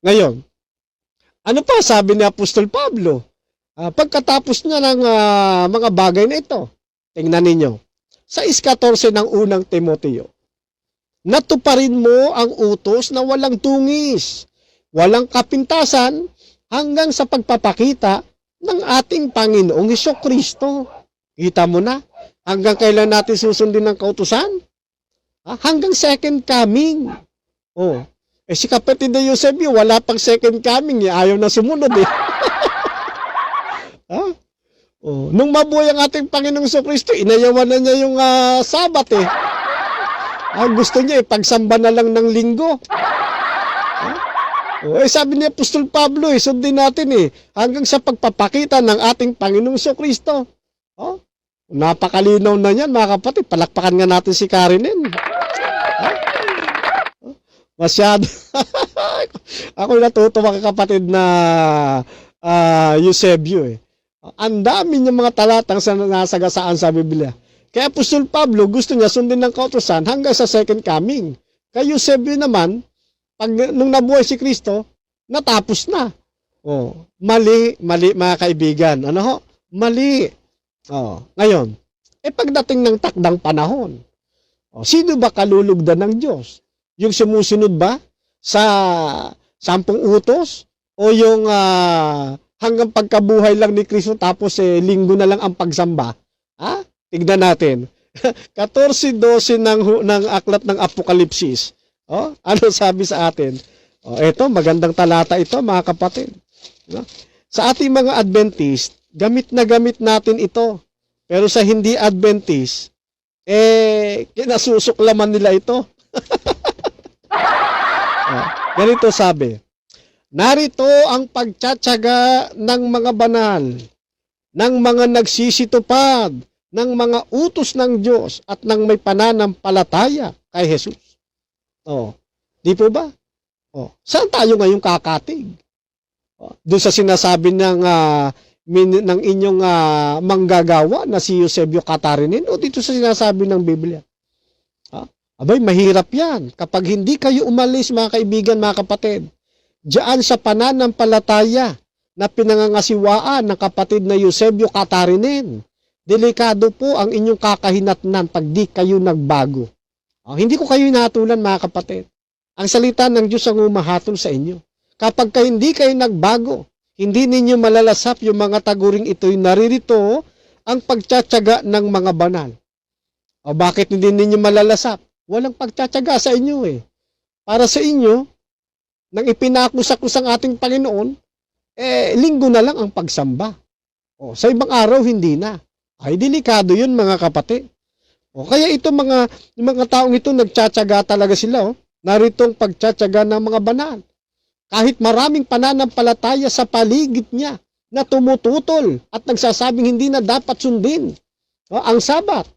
Ngayon, ano pa sabi ni Apostol Pablo? Pagkatapos niya ng mga bagay na ito, tingnan ninyo, sa 14 ng unang Timoteo, natuparin mo ang utos na walang tungis, walang kapintasan, hanggang sa pagpapakita ng ating Panginoong Hesukristo. Kita mo na? Hanggang kailan natin susundin ng kautusan? Hanggang second coming. Si kapatid na Eusebio, wala pang second coming. Ayaw na sumunod eh. Oh, nung mabuhay ang ating Panginoong Kristo, inayawan na niya yung Sabat eh. Gusto niya pagsamba na lang ng linggo. Sabi ni Apostol Pablo sundin natin hanggang sa pagpapakita ng ating Panginoong Kristo. Napakalinaw na yan mga kapatid. Palakpakan nga natin si Karinen. Masyado. Ako natutuwa kapatid na Eusebio Ang dami niyang mga talatang nasagasaan sa Biblia. Kaya Apostol Pablo gusto niya sundin ng kautusan hanggang sa second coming. Kay Eusebio naman, nung nabuhay si Kristo, natapos na. Mali mga kaibigan. Mali. Ngayon, pagdating ng takdang panahon, sino ba kalulugdan ng Diyos? Yung sumusunod ba sa 10 utos? O yung hanggang pagkabuhay lang ni Kristo tapos linggo na lang ang pagsamba? Tignan natin. 14:12 ng aklat ng Apokalipsis. Ano sabi sa atin? Ito, magandang talata ito mga kapatid. Sa ating mga Adventist, gamit na gamit natin ito. Pero sa hindi Adventist, kinasusuklaman nila ito. Ganito sabi, narito ang pagtsatsaga ng mga banal, ng mga nagsisitupad, ng mga utos ng Diyos at ng may pananampalataya kay Jesus. Di po ba? Saan tayo ngayong kakatig? Doon sa sinasabi ng inyong manggagawa na si Eusebio Catarinin o dito sa sinasabi ng Biblia? Abay, mahirap yan. Kapag hindi kayo umalis, mga kaibigan, mga kapatid, diyan sa pananampalataya na pinangangasiwaan ng kapatid na Eusebio Catarinin, delikado po ang inyong kakahinatnan pag di kayo nagbago. Hindi ko kayo inatulan, mga kapatid. Ang salita ng Diyos ang umahatol sa inyo. Kapag hindi kayo nagbago, hindi ninyo malalasap yung mga taguring ito'y naririto ang pagtsatsaga ng mga banal. Bakit hindi ninyo malalasap? Walang pagtsatsaga sa inyo Para sa inyo, nang ipinakus-akus ang ating Panginoon, linggo na lang ang pagsamba. Sa ibang araw, hindi na. Ay, delikado yun mga kapatid. Kaya ito mga taong ito, nagtsatsaga talaga sila. Naritong pagtsatsaga ng mga banal. Kahit maraming pananampalataya sa paligid niya na tumututol at nagsasabing hindi na dapat sundin ang Sabat.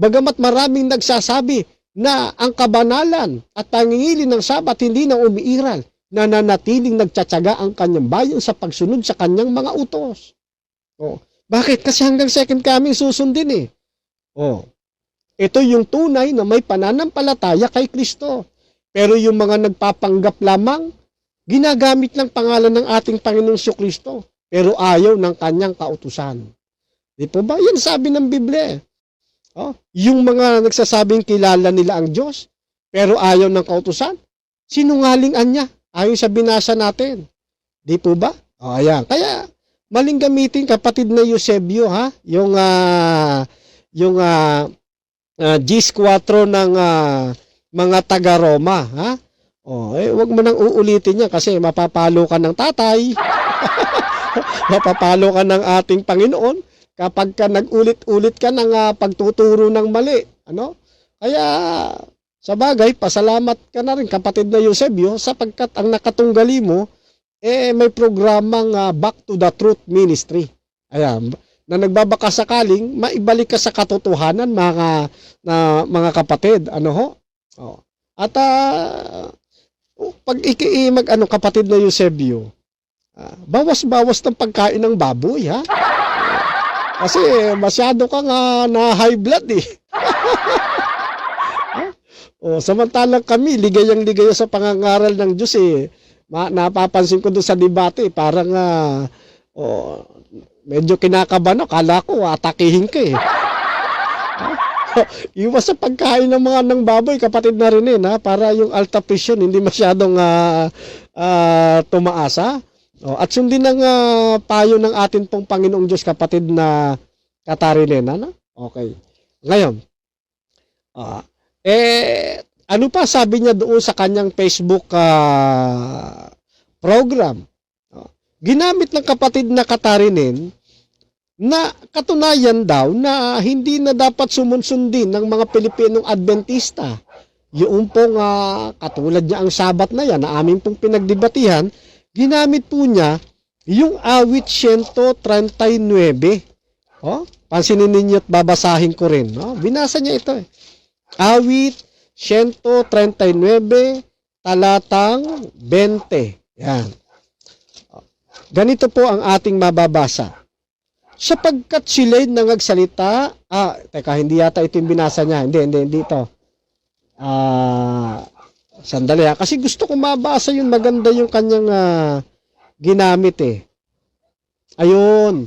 Bagamat maraming nagsasabi na ang kabanalan at pangingili ng Sabat hindi na umiiral, nananatiling nagtsatsaga ang kanyang bayan sa pagsunod sa kanyang mga utos. Bakit? Kasi hanggang second coming susundin Ito yung tunay na may pananampalataya kay Kristo. Pero yung mga nagpapanggap lamang, ginagamit lang pangalan ng ating Panginoong Kristo, pero ayaw ng kanyang kautusan. Di po ba? Yan sabi ng Biblia. Yung mga nagsasabing kilala nila ang Diyos, pero ayaw ng kautusan, sinungalingan niya. Ayon sa binasa natin. Di po ba? Ayan. Kaya, maling gamitin kapatid na Eusebio, yung G4 ng mga taga-Roma, wag mo nang uulitin yan kasi mapapalo ka ng tatay. Mapapalo ka ng ating Panginoon kapag ka nag-ulit-ulit ka ng pagtuturo ng mali. Kaya, sa bagay, pasalamat ka na rin kapatid na Eusebio sapagkat ang nakatunggali mo, may programang Back to the Truth Ministry. Ayan, na nagbabaka sakaling maibalik ka sa katotohanan mga kapatid. At pag kapatid na Eusebio, bawas-bawas ng pagkain ng baboy kasi masyado kang na high blood samantalang kami ligayang-ligaya sa pangangaral ng Diyos napapansin ko doon sa debate parang medyo kinakabahan kala ko atakihin ka iwas sa pagkain ng mga ng baboy kapatid na rin para yung alta presyon hindi masyadong tumaasa. At sundin ang payo ng atin pong Panginoong Diyos kapatid na Catarinen. Okay. Ngayon, ano pa sabi niya doon sa kanyang Facebook program? Ginamit ng kapatid na Catarinen na katunayan daw na hindi na dapat sumunsundin ng mga Pilipinong Adventista. Yung pong katulad niya ang Sabat na yan na amin pong pinagdebatihan, ginamit po niya yung awit 139. Oh, pansinin ninyo at babasahin ko rin. No? Binasa niya ito. Awit 139, talatang 20. Yan. Ganito po ang ating mababasa. Sapagkat sila'y nangagsalita, hindi yata ito yung binasa niya. Hindi ito. Sandali kasi gusto ko mabasa yun, maganda yung kanyang ginamit Ayun,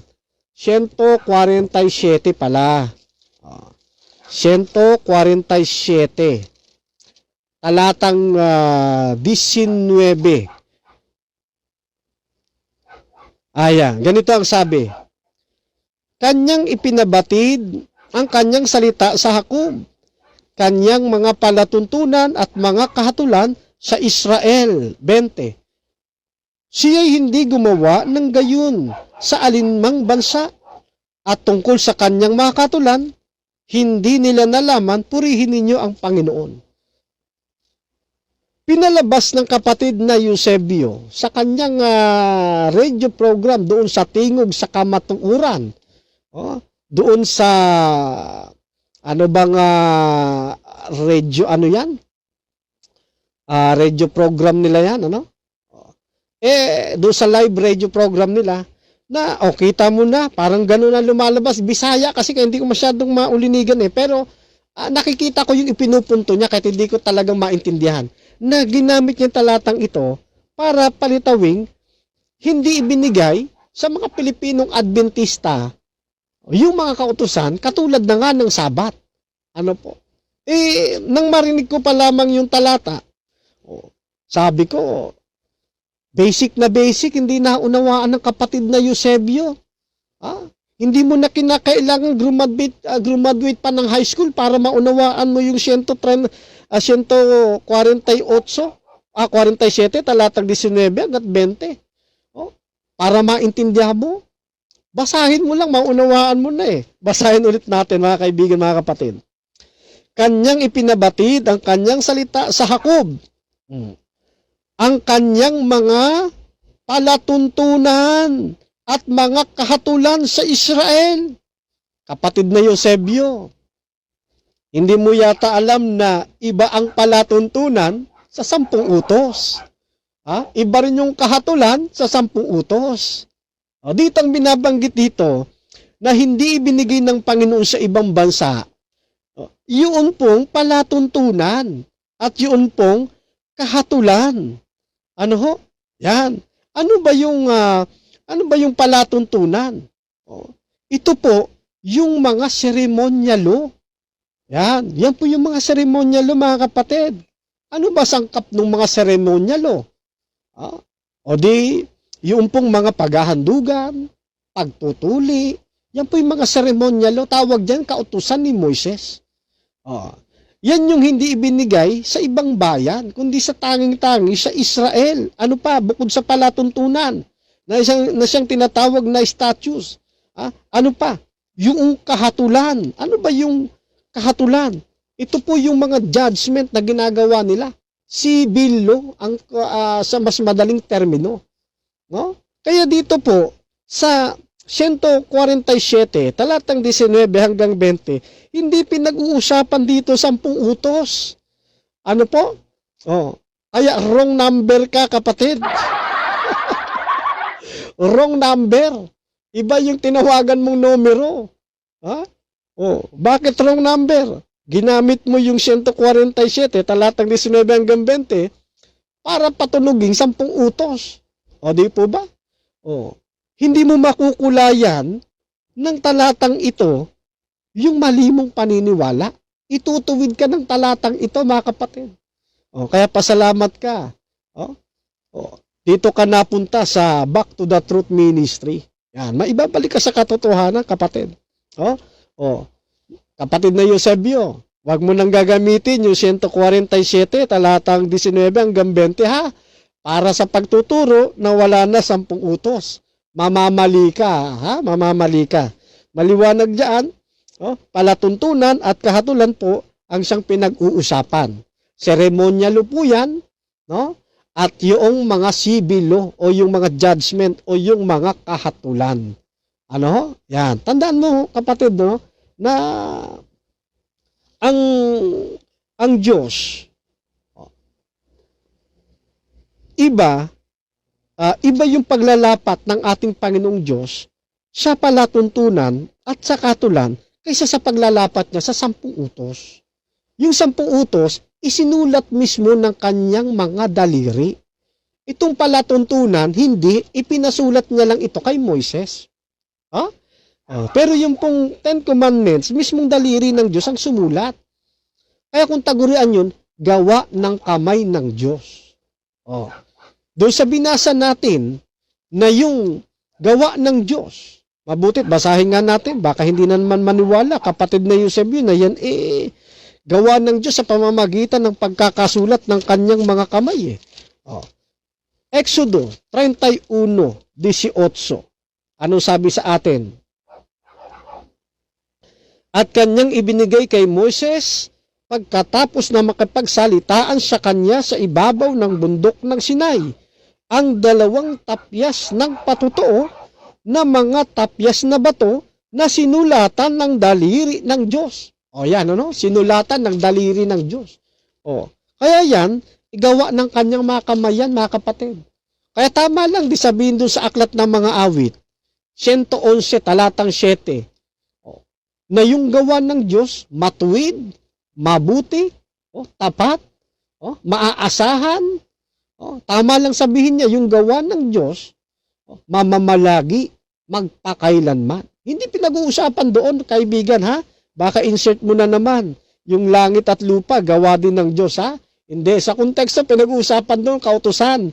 147 pala. 147. Talatang 19. Ayan, ganito ang sabi. Kanyang ipinabatid ang kanyang salita sa Hakob, kanyang mga palatuntunan at mga kahatulan sa Israel. 20. Siya'y hindi gumawa ng gayon sa alinmang bansa, at tungkol sa kanyang mga kahatulan, hindi nila nalaman, purihin ninyo ang Panginoon. Pinalabas ng kapatid na Eusebio sa kanyang radio program doon sa Tingog sa Kamatuuran. Doon sa radio program nila yan, doon sa live radio program nila na kita mo na parang gano'n na lumalabas Bisaya kasi hindi ko masyadong maulinigan pero nakikita ko yung ipinupunto niya kahit hindi ko talagang maintindihan na ginamit niya talatang ito para palitawing hindi ibinigay sa mga Pilipinong Adventista yung mga kautusan katulad na nga ng Sabat. Nang marinig ko pa lamang yung talata, sabi ko, basic na basic, hindi naunawaan ng kapatid na Eusebio. Hindi mo na kinakailangan graduate pa ng high school para maunawaan mo yung 148, 47, talatang 19 hanggat 20. Para maintindihan mo. Basahin mo lang, maunawaan mo na Basahin ulit natin mga kaibigan, mga kapatid. Kanyang ipinabatid ang kanyang salita sa Hakob. Ang kanyang mga palatuntunan at mga kahatulan sa Israel. Kapatid na Eusebio, hindi mo yata alam na iba ang palatuntunan sa 10 utos. Iba rin yung kahatulan sa 10 utos. Dito ang binabanggit dito na hindi ibinigay ng Panginoon sa ibang bansa. Yun pong palatuntunan at yun pong kahatulan. Yan. Ano ba yung palatuntunan? Ito po yung mga seremonyalo. Yan po yung mga seremonyalo, mga kapatid. Ano ba sangkap ng mga seremonyalo? Yung pong mga paghahandugan, pagtutuli, yan po yung mga seremonyalo, tawag dyan kautusan ni Moises. Yan yung hindi ibinigay sa ibang bayan, kundi sa tanging-tangi sa Israel. Ano pa, bukod sa palatuntunan, na siyang tinatawag na statutes. Ano pa, yung kahatulan. Ano ba yung kahatulan? Ito po yung mga judgment na ginagawa nila. Civil law, sa mas madaling termino. Kaya dito po, sa 147, talatang 19 hanggang 20, hindi pinag-uusapan dito 10 utos. Ano po? Kaya wrong number ka, kapatid. Wrong number. Iba yung tinawagan mong numero. Bakit wrong number? Ginamit mo yung 147, talatang 19 hanggang 20, para patunugin 10 utos. Di po ba? Hindi mo makukulayan ng talatang ito yung mali mong paniniwala. Itutuwid ka ng talatang ito, mga kapatid. Kaya pasalamat ka. Dito ka napunta sa Back to the Truth Ministry. Yan, maibabalik ka sa katotohanan, kapatid. Kapatid na Eusebio, wag mo nang gagamitin yung 147, talatang 19 hanggang 20, para sa pagtuturo na wala na 10 utos. Mamamali ka, Mamamali ka. Maliwanag diyan. Palatuntunan at kahatulan po ang siyang pinag-uusapan. Seremonyalo po yan, no? At yung mga sibilo o yung mga judgment o yung mga kahatulan. Ano? Yan. Tandaan mo, kapatid, no? Na ang Diyos, iba yung paglalapat ng ating Panginoong Diyos sa palatuntunan at sa katulan kaysa sa paglalapat niya sa 10 utos. Yung 10 utos, isinulat mismo ng kanyang mga daliri. Itong palatuntunan, hindi, ipinasulat niya lang ito kay Moises. Pero yung pong 10 Commandments, mismong daliri ng Diyos ang sumulat. Kaya kung tagurian yun, gawa ng kamay ng Diyos. Doon sa binasa natin na yung gawa ng Diyos, mabutit, basahin nga natin, baka hindi na naman maniwala, kapatid na Eusebio, na yan gawa ng Diyos sa pamamagitan ng pagkakasulat ng kanyang mga kamay. Exodo 31:18. Anong sabi sa atin? At kanyang ibinigay kay Moises pagkatapos na makipagsalitaan sa kanya sa ibabaw ng bundok ng Sinai ang 2 tapyas ng patutuo na mga tapyas na bato na sinulatan ng daliri ng Diyos. Yan, sinulatan ng daliri ng Diyos. Kaya yan, igawa ng kanyang mga kamayan, mga kapatid. Kaya tama lang di sabihin doon sa aklat ng mga awit, 111 talatang 7, na yung gawa ng Diyos, matuwid, mabuti, tapat, maaasahan. Tama lang sabihin niya, yung gawa ng Diyos, mamamalagi, magpakailanman. Hindi pinag-uusapan doon, kaibigan, ha? Baka insert mo na naman, yung langit at lupa, gawa din ng Diyos, ha? Hindi, sa konteksto, pinag-uusapan doon, kautusan.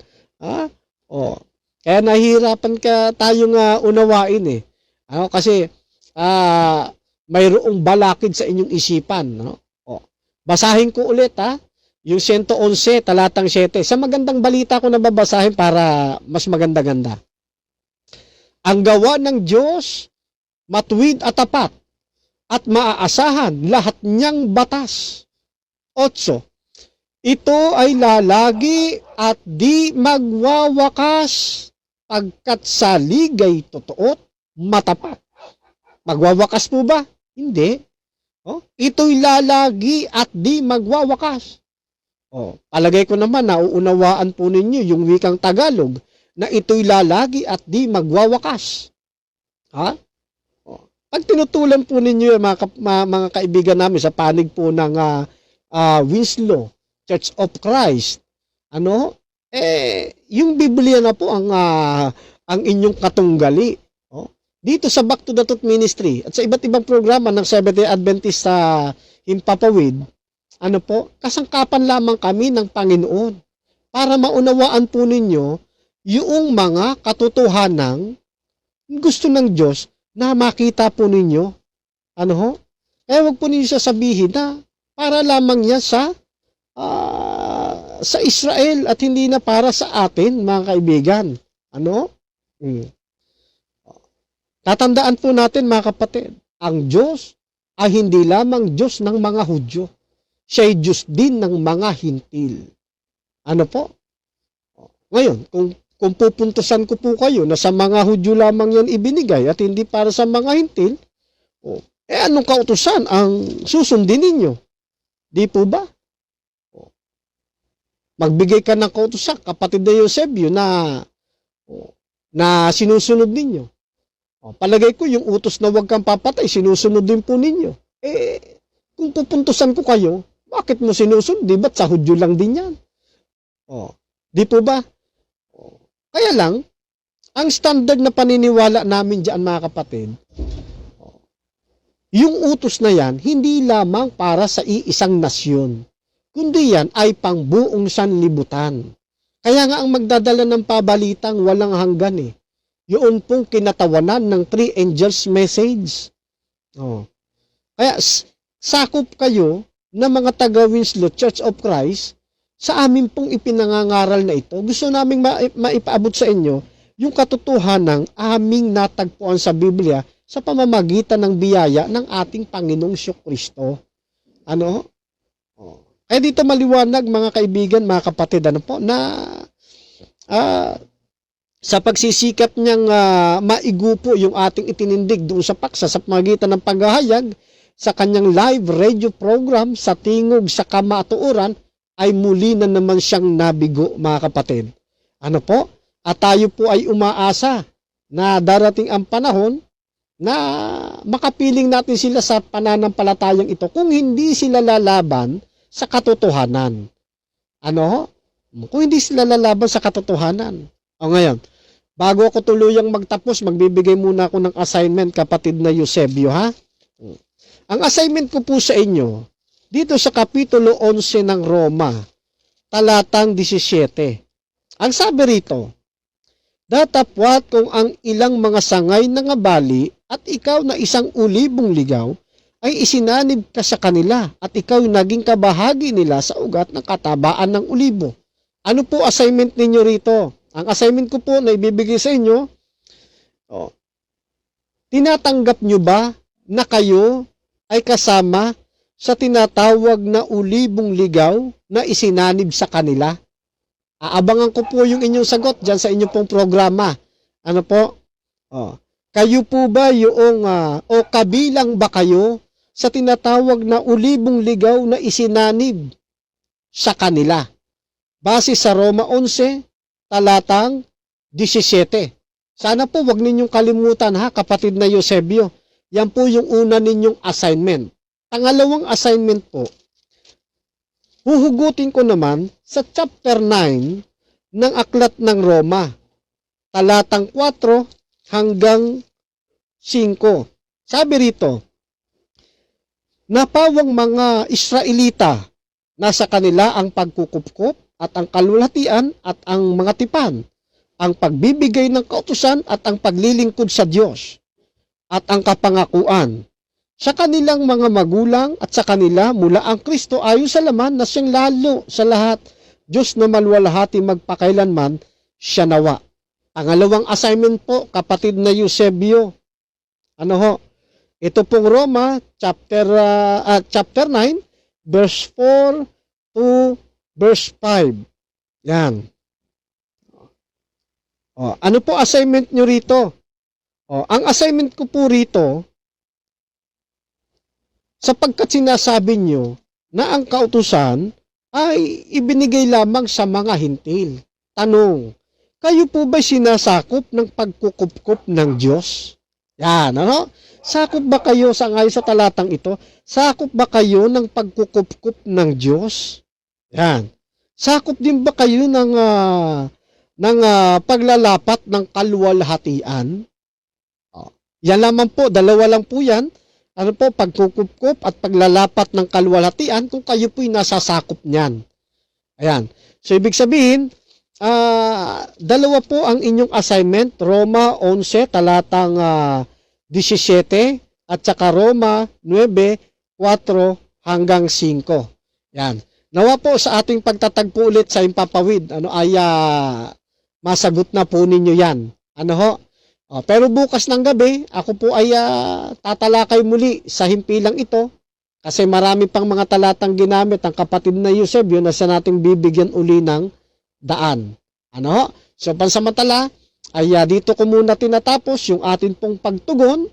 Kaya nahihirapan tayong unawain, kasi, mayroong balakid sa inyong isipan, Basahin ko ulit, yung 111, talatang 7. Sa magandang balita ko na babasahin para mas maganda-ganda. Ang gawa ng Diyos, matuwid at tapat, at maaasahan lahat niyang batas. 8. Ito ay lalagi at di magwawakas pagkat sa ligay totoo matapat. Magwawakas po ba? Hindi. Ito'y lalagi at di magwawakas. Palagay ko naman, nauunawaan po ninyo yung wikang Tagalog na ito'y lalagi at di magwawakas. Pag tinutulan po ninyo mga kaibigan namin sa panig po ng Winslow Church of Christ, yung Biblia na po ang inyong katunggali. Dito sa Back to the Truth Ministry at sa iba't ibang programa ng Seventh-day Adventist sa Himpapawid, kasangkapan lamang kami ng Panginoon para maunawaan po ninyo yung mga katotohanang gusto ng Diyos na makita po ninyo. Kaya wag po ninyo sasabihin na para lamang yan sa Israel at hindi na para sa atin, mga kaibigan. Tatandaan po natin, mga kapatid, ang Diyos ay hindi lamang Diyos ng mga Hudyo. Siya'y Diyos din ng mga Hintil. Ngayon, kung pupuntusan ko po kayo na sa mga Hudyo lamang yan ibinigay at hindi para sa mga Hintil, anong kautusan ang susundin ninyo? Di po ba? Magbigay ka ng kautusan, kapatid na Eusebio, na sinusunod ninyo. Palagay ko yung utos na huwag kang papatay, sinusunod din po ninyo. Kung pupuntusan ko kayo, bakit mo sinusunod? Di ba't sa Hudyo lang din yan? Di po ba? Kaya lang, ang standard na paniniwala namin dyan, mga kapatid, yung utos na yan, hindi lamang para sa iisang nasyon, kundi yan ay pang buong sanlibutan. Kaya nga ang magdadala ng pabalitang walang hanggan yun pong kinatawanan ng 3 angels message. Kaya sakop kayo na mga taga-Winslow Church of Christ sa amin pong ipinangangaral na ito. Gusto namin maipaabot sa inyo yung katotohanan ng aming natagpuan sa Biblia sa pamamagitan ng biyaya ng ating Panginoong Kristo. Ano? Kaya dito maliwanag mga kaibigan, mga kapatid, ano po, na sa pagsisikap niyang maigupo yung ating itinindig doon sa paksa sa pamamagitan ng paghahayag sa kanyang live radio program sa Tingog sa Kamatuoran, ay muli na naman siyang nabigo, mga kapatid. Ano po? At tayo po ay umaasa na darating ang panahon na makapiling natin sila sa pananampalatayang ito kung hindi sila lalaban sa katotohanan. Ano? Kung hindi sila lalaban sa katotohanan. O ngayon, bago ako tuluyang magtapos, magbibigay muna ako ng assignment, kapatid na Eusebio, ha? Ang assignment ko po sa inyo, dito sa Kapitulo 11 ng Roma, talatang 17. Ang sabi rito, datapwat kung ang ilang mga sangay na ngabali at ikaw na isang ulibong ligaw ay isinanib ka sa kanila at ikaw naging kabahagi nila sa ugat ng katabaan ng ulibo. Ano po assignment ninyo rito? Ang assignment ko po na ibibigay sa inyo, tinatanggap nyo ba na kayo ay kasama sa tinatawag na ulibong ligaw na isinanib sa kanila? Aabangan ko po yung inyong sagot dyan sa inyong pong programa. Ano po? Kayo po ba yung, o kabilang ba kayo sa tinatawag na ulibong ligaw na isinanib sa kanila? Base sa Roma 11, talatang 17. Sana po wag ninyong kalimutan, ha, kapatid na Eusebio. Yan po yung una ninyong assignment. Pangalawang assignment po, huhugutin ko naman sa chapter 9 ng Aklat ng Roma, talatang 4 hanggang 5. Sabi rito, napawang mga Israelita, nasa kanila ang pagkukupkup at ang kalulhatian at ang mga tipan, ang pagbibigay ng kautusan at ang paglilingkod sa Diyos, at ang kapangakuan. Sa kanilang mga magulang at sa kanila mula ang Kristo ayon sa laman na siyang lalo sa lahat, Diyos na maluwalhati magpakailanman, siya nawa. Pangalawang assignment po, kapatid na Eusebio. Ano ho? Ito pong Roma, chapter 9, verse 4 to verse 5. Yan. Ano po assignment nyo rito? Ang assignment ko po rito, sapagkat sinasabi nyo na ang kautusan ay ibinigay lamang sa mga hintil. Tanong, kayo po ba sinasakop ng pagkukupkup ng Diyos? Yan, ano? Sakop ba kayo ngayon sa talatang ito? Sakop ba kayo ng pagkukupkup ng Diyos? Yan. Sakop din ba kayo ng paglalapat ng kaluwalhatian? Yan lamang po, dalawa lang po yan. Ano po, pagkukupkup at paglalapat ng kaluwalhatian kung kayo po'y nasasakop niyan. Ayan. So, ibig sabihin, dalawa po ang inyong assignment, Roma 11, talatang 17, at saka Roma 9, 4 hanggang 5. Yan. Nawa po sa ating pagtatagpo ulit sa Impapawid, masagot na po ninyo yan. Ano ho? Pero bukas ng gabi, ako po ay tatalakay muli sa himpilang ito kasi marami pang mga talatang ginamit ang kapatid na Eusebio na sa nating bibigyan uli ng daan. Ano? So pansamantala, ay dito ko muna tinatapos yung atin pong pagtugon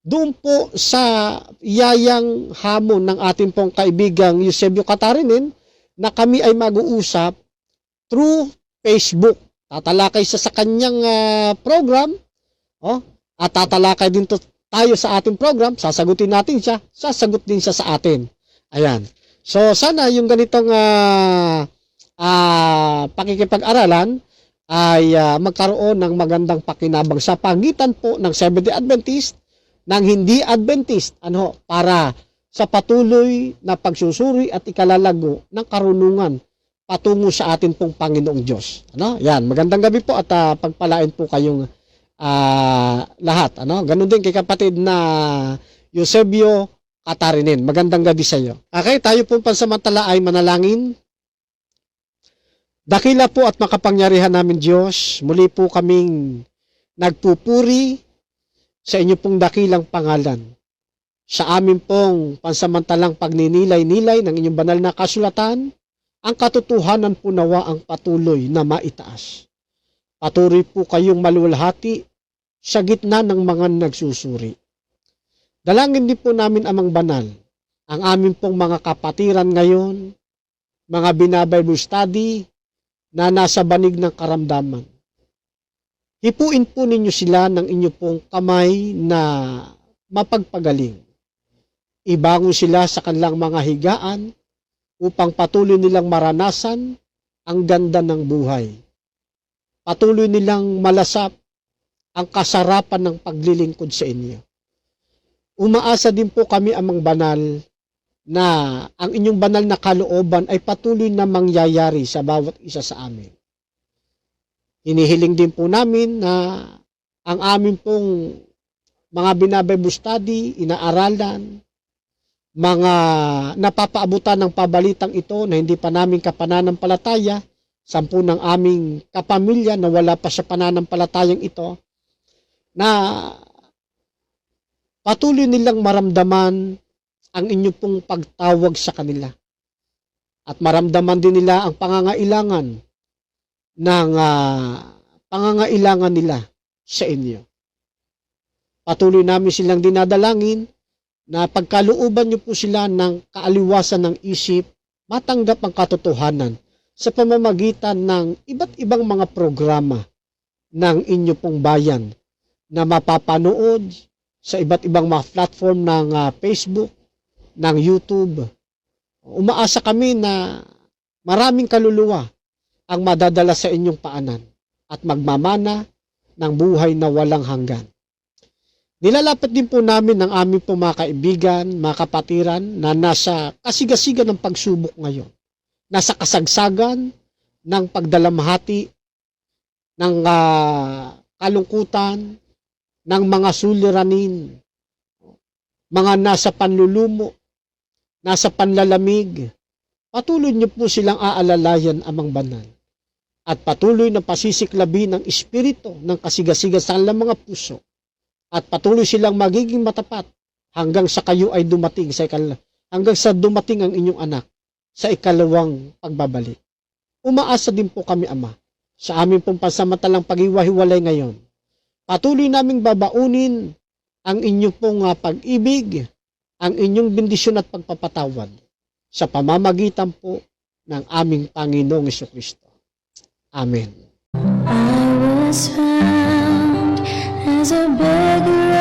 doon po sa iyayang hamon ng ating pong kaibigang Eusebio Catarinin na kami ay mag-uusap through Facebook. Tatalakay sa kanyang program. At tatalakay din tayo sa ating program, sasagutin natin siya, sasagot din siya sa atin. Ayan. So, sana yung ganitong pakikipag-aralan ay magkaroon ng magandang pakinabang sa pagitan po ng Seventh-day Adventist ng hindi Adventist, para sa patuloy na pagsusuri at ikalalago ng karunungan patungo sa atin pong Panginoong Diyos. Yan. Magandang gabi po at pagpalain po kayong lahat. Ganun din kay kapatid na Eusebio Catarinin. Magandang gabi sa iyo. Okay, tayo po pansamantala ay manalangin. Dakila po at makapangyarihan namin Diyos, muli po kaming nagpupuri sa inyo pong dakilang pangalan. Sa amin pong pansamantalang pagninilay-nilay ng inyong banal na kasulatan, ang katotohanan po nawa ang patuloy na maitaas. Patuloy po kayong maluwalhati sa gitna ng mga nagsusuri. Dalangin din po namin amang banal, ang amin pong mga kapatiran ngayon, mga binabible study na nasa banig ng karamdaman. Hipuin po ninyo sila ng inyo pong kamay na mapagpagaling. Ibangon sila sa kanilang mga higaan upang patuloy nilang maranasan ang ganda ng buhay. Patuloy nilang malasap ang kasarapan ng paglilingkod sa inyo. Umaasa din po kami amang banal na ang inyong banal na kalooban ay patuloy na mangyayari sa bawat isa sa amin. Hinihiling din po namin na ang amin pong mga binabible study, inaaralan, mga napapaabutan ng pabalitang ito na hindi pa namin kapananampalataya, 10 ng aming kapamilya na wala pa sa pananampalatayang ito, na patuloy nilang maramdaman ang inyo pong pagtawag sa kanila. At maramdaman din nila ang pangangailangan nila sa inyo. Patuloy namin silang dinadalangin na pagkalooban niyo po sila ng kaaliwasan ng isip, matanggap ang katotohanan sa pamamagitan ng iba't ibang mga programa ng inyo pong bayan na mapapanood sa iba't ibang mga platform ng Facebook, ng YouTube. Umaasa kami na maraming kaluluwa ang madadala sa inyong paanan at magmamana ng buhay na walang hanggan. Nilalapit din po namin ang aming po mga kaibigan, mga kapatiran na nasa kasigasigan ng pagsubok ngayon. Nasa kasagsagan ng pagdalamhati, ng kalungkutan, ng mga suliranin, mga nasa panlulumo, nasa panlalamig. Patuloy niyo po silang aalalayan amang banal. At patuloy na pasisiklabi ng espiritu ng kasigasigan sa kanilang mga puso. At patuloy silang magiging matapat hanggang sa kayo ay dumating hanggang sa dumating ang inyong anak sa ikalawang pagbabalik. Umaasa din po kami, Ama, sa aming pong pansamantalang pag-iwahiwalay ngayon. Patuloy naming babaunin ang inyong pong pag-ibig, ang inyong bendisyon at pagpapatawad sa pamamagitan po ng aming Panginoong Jesucristo. Amen. I was found as a beggar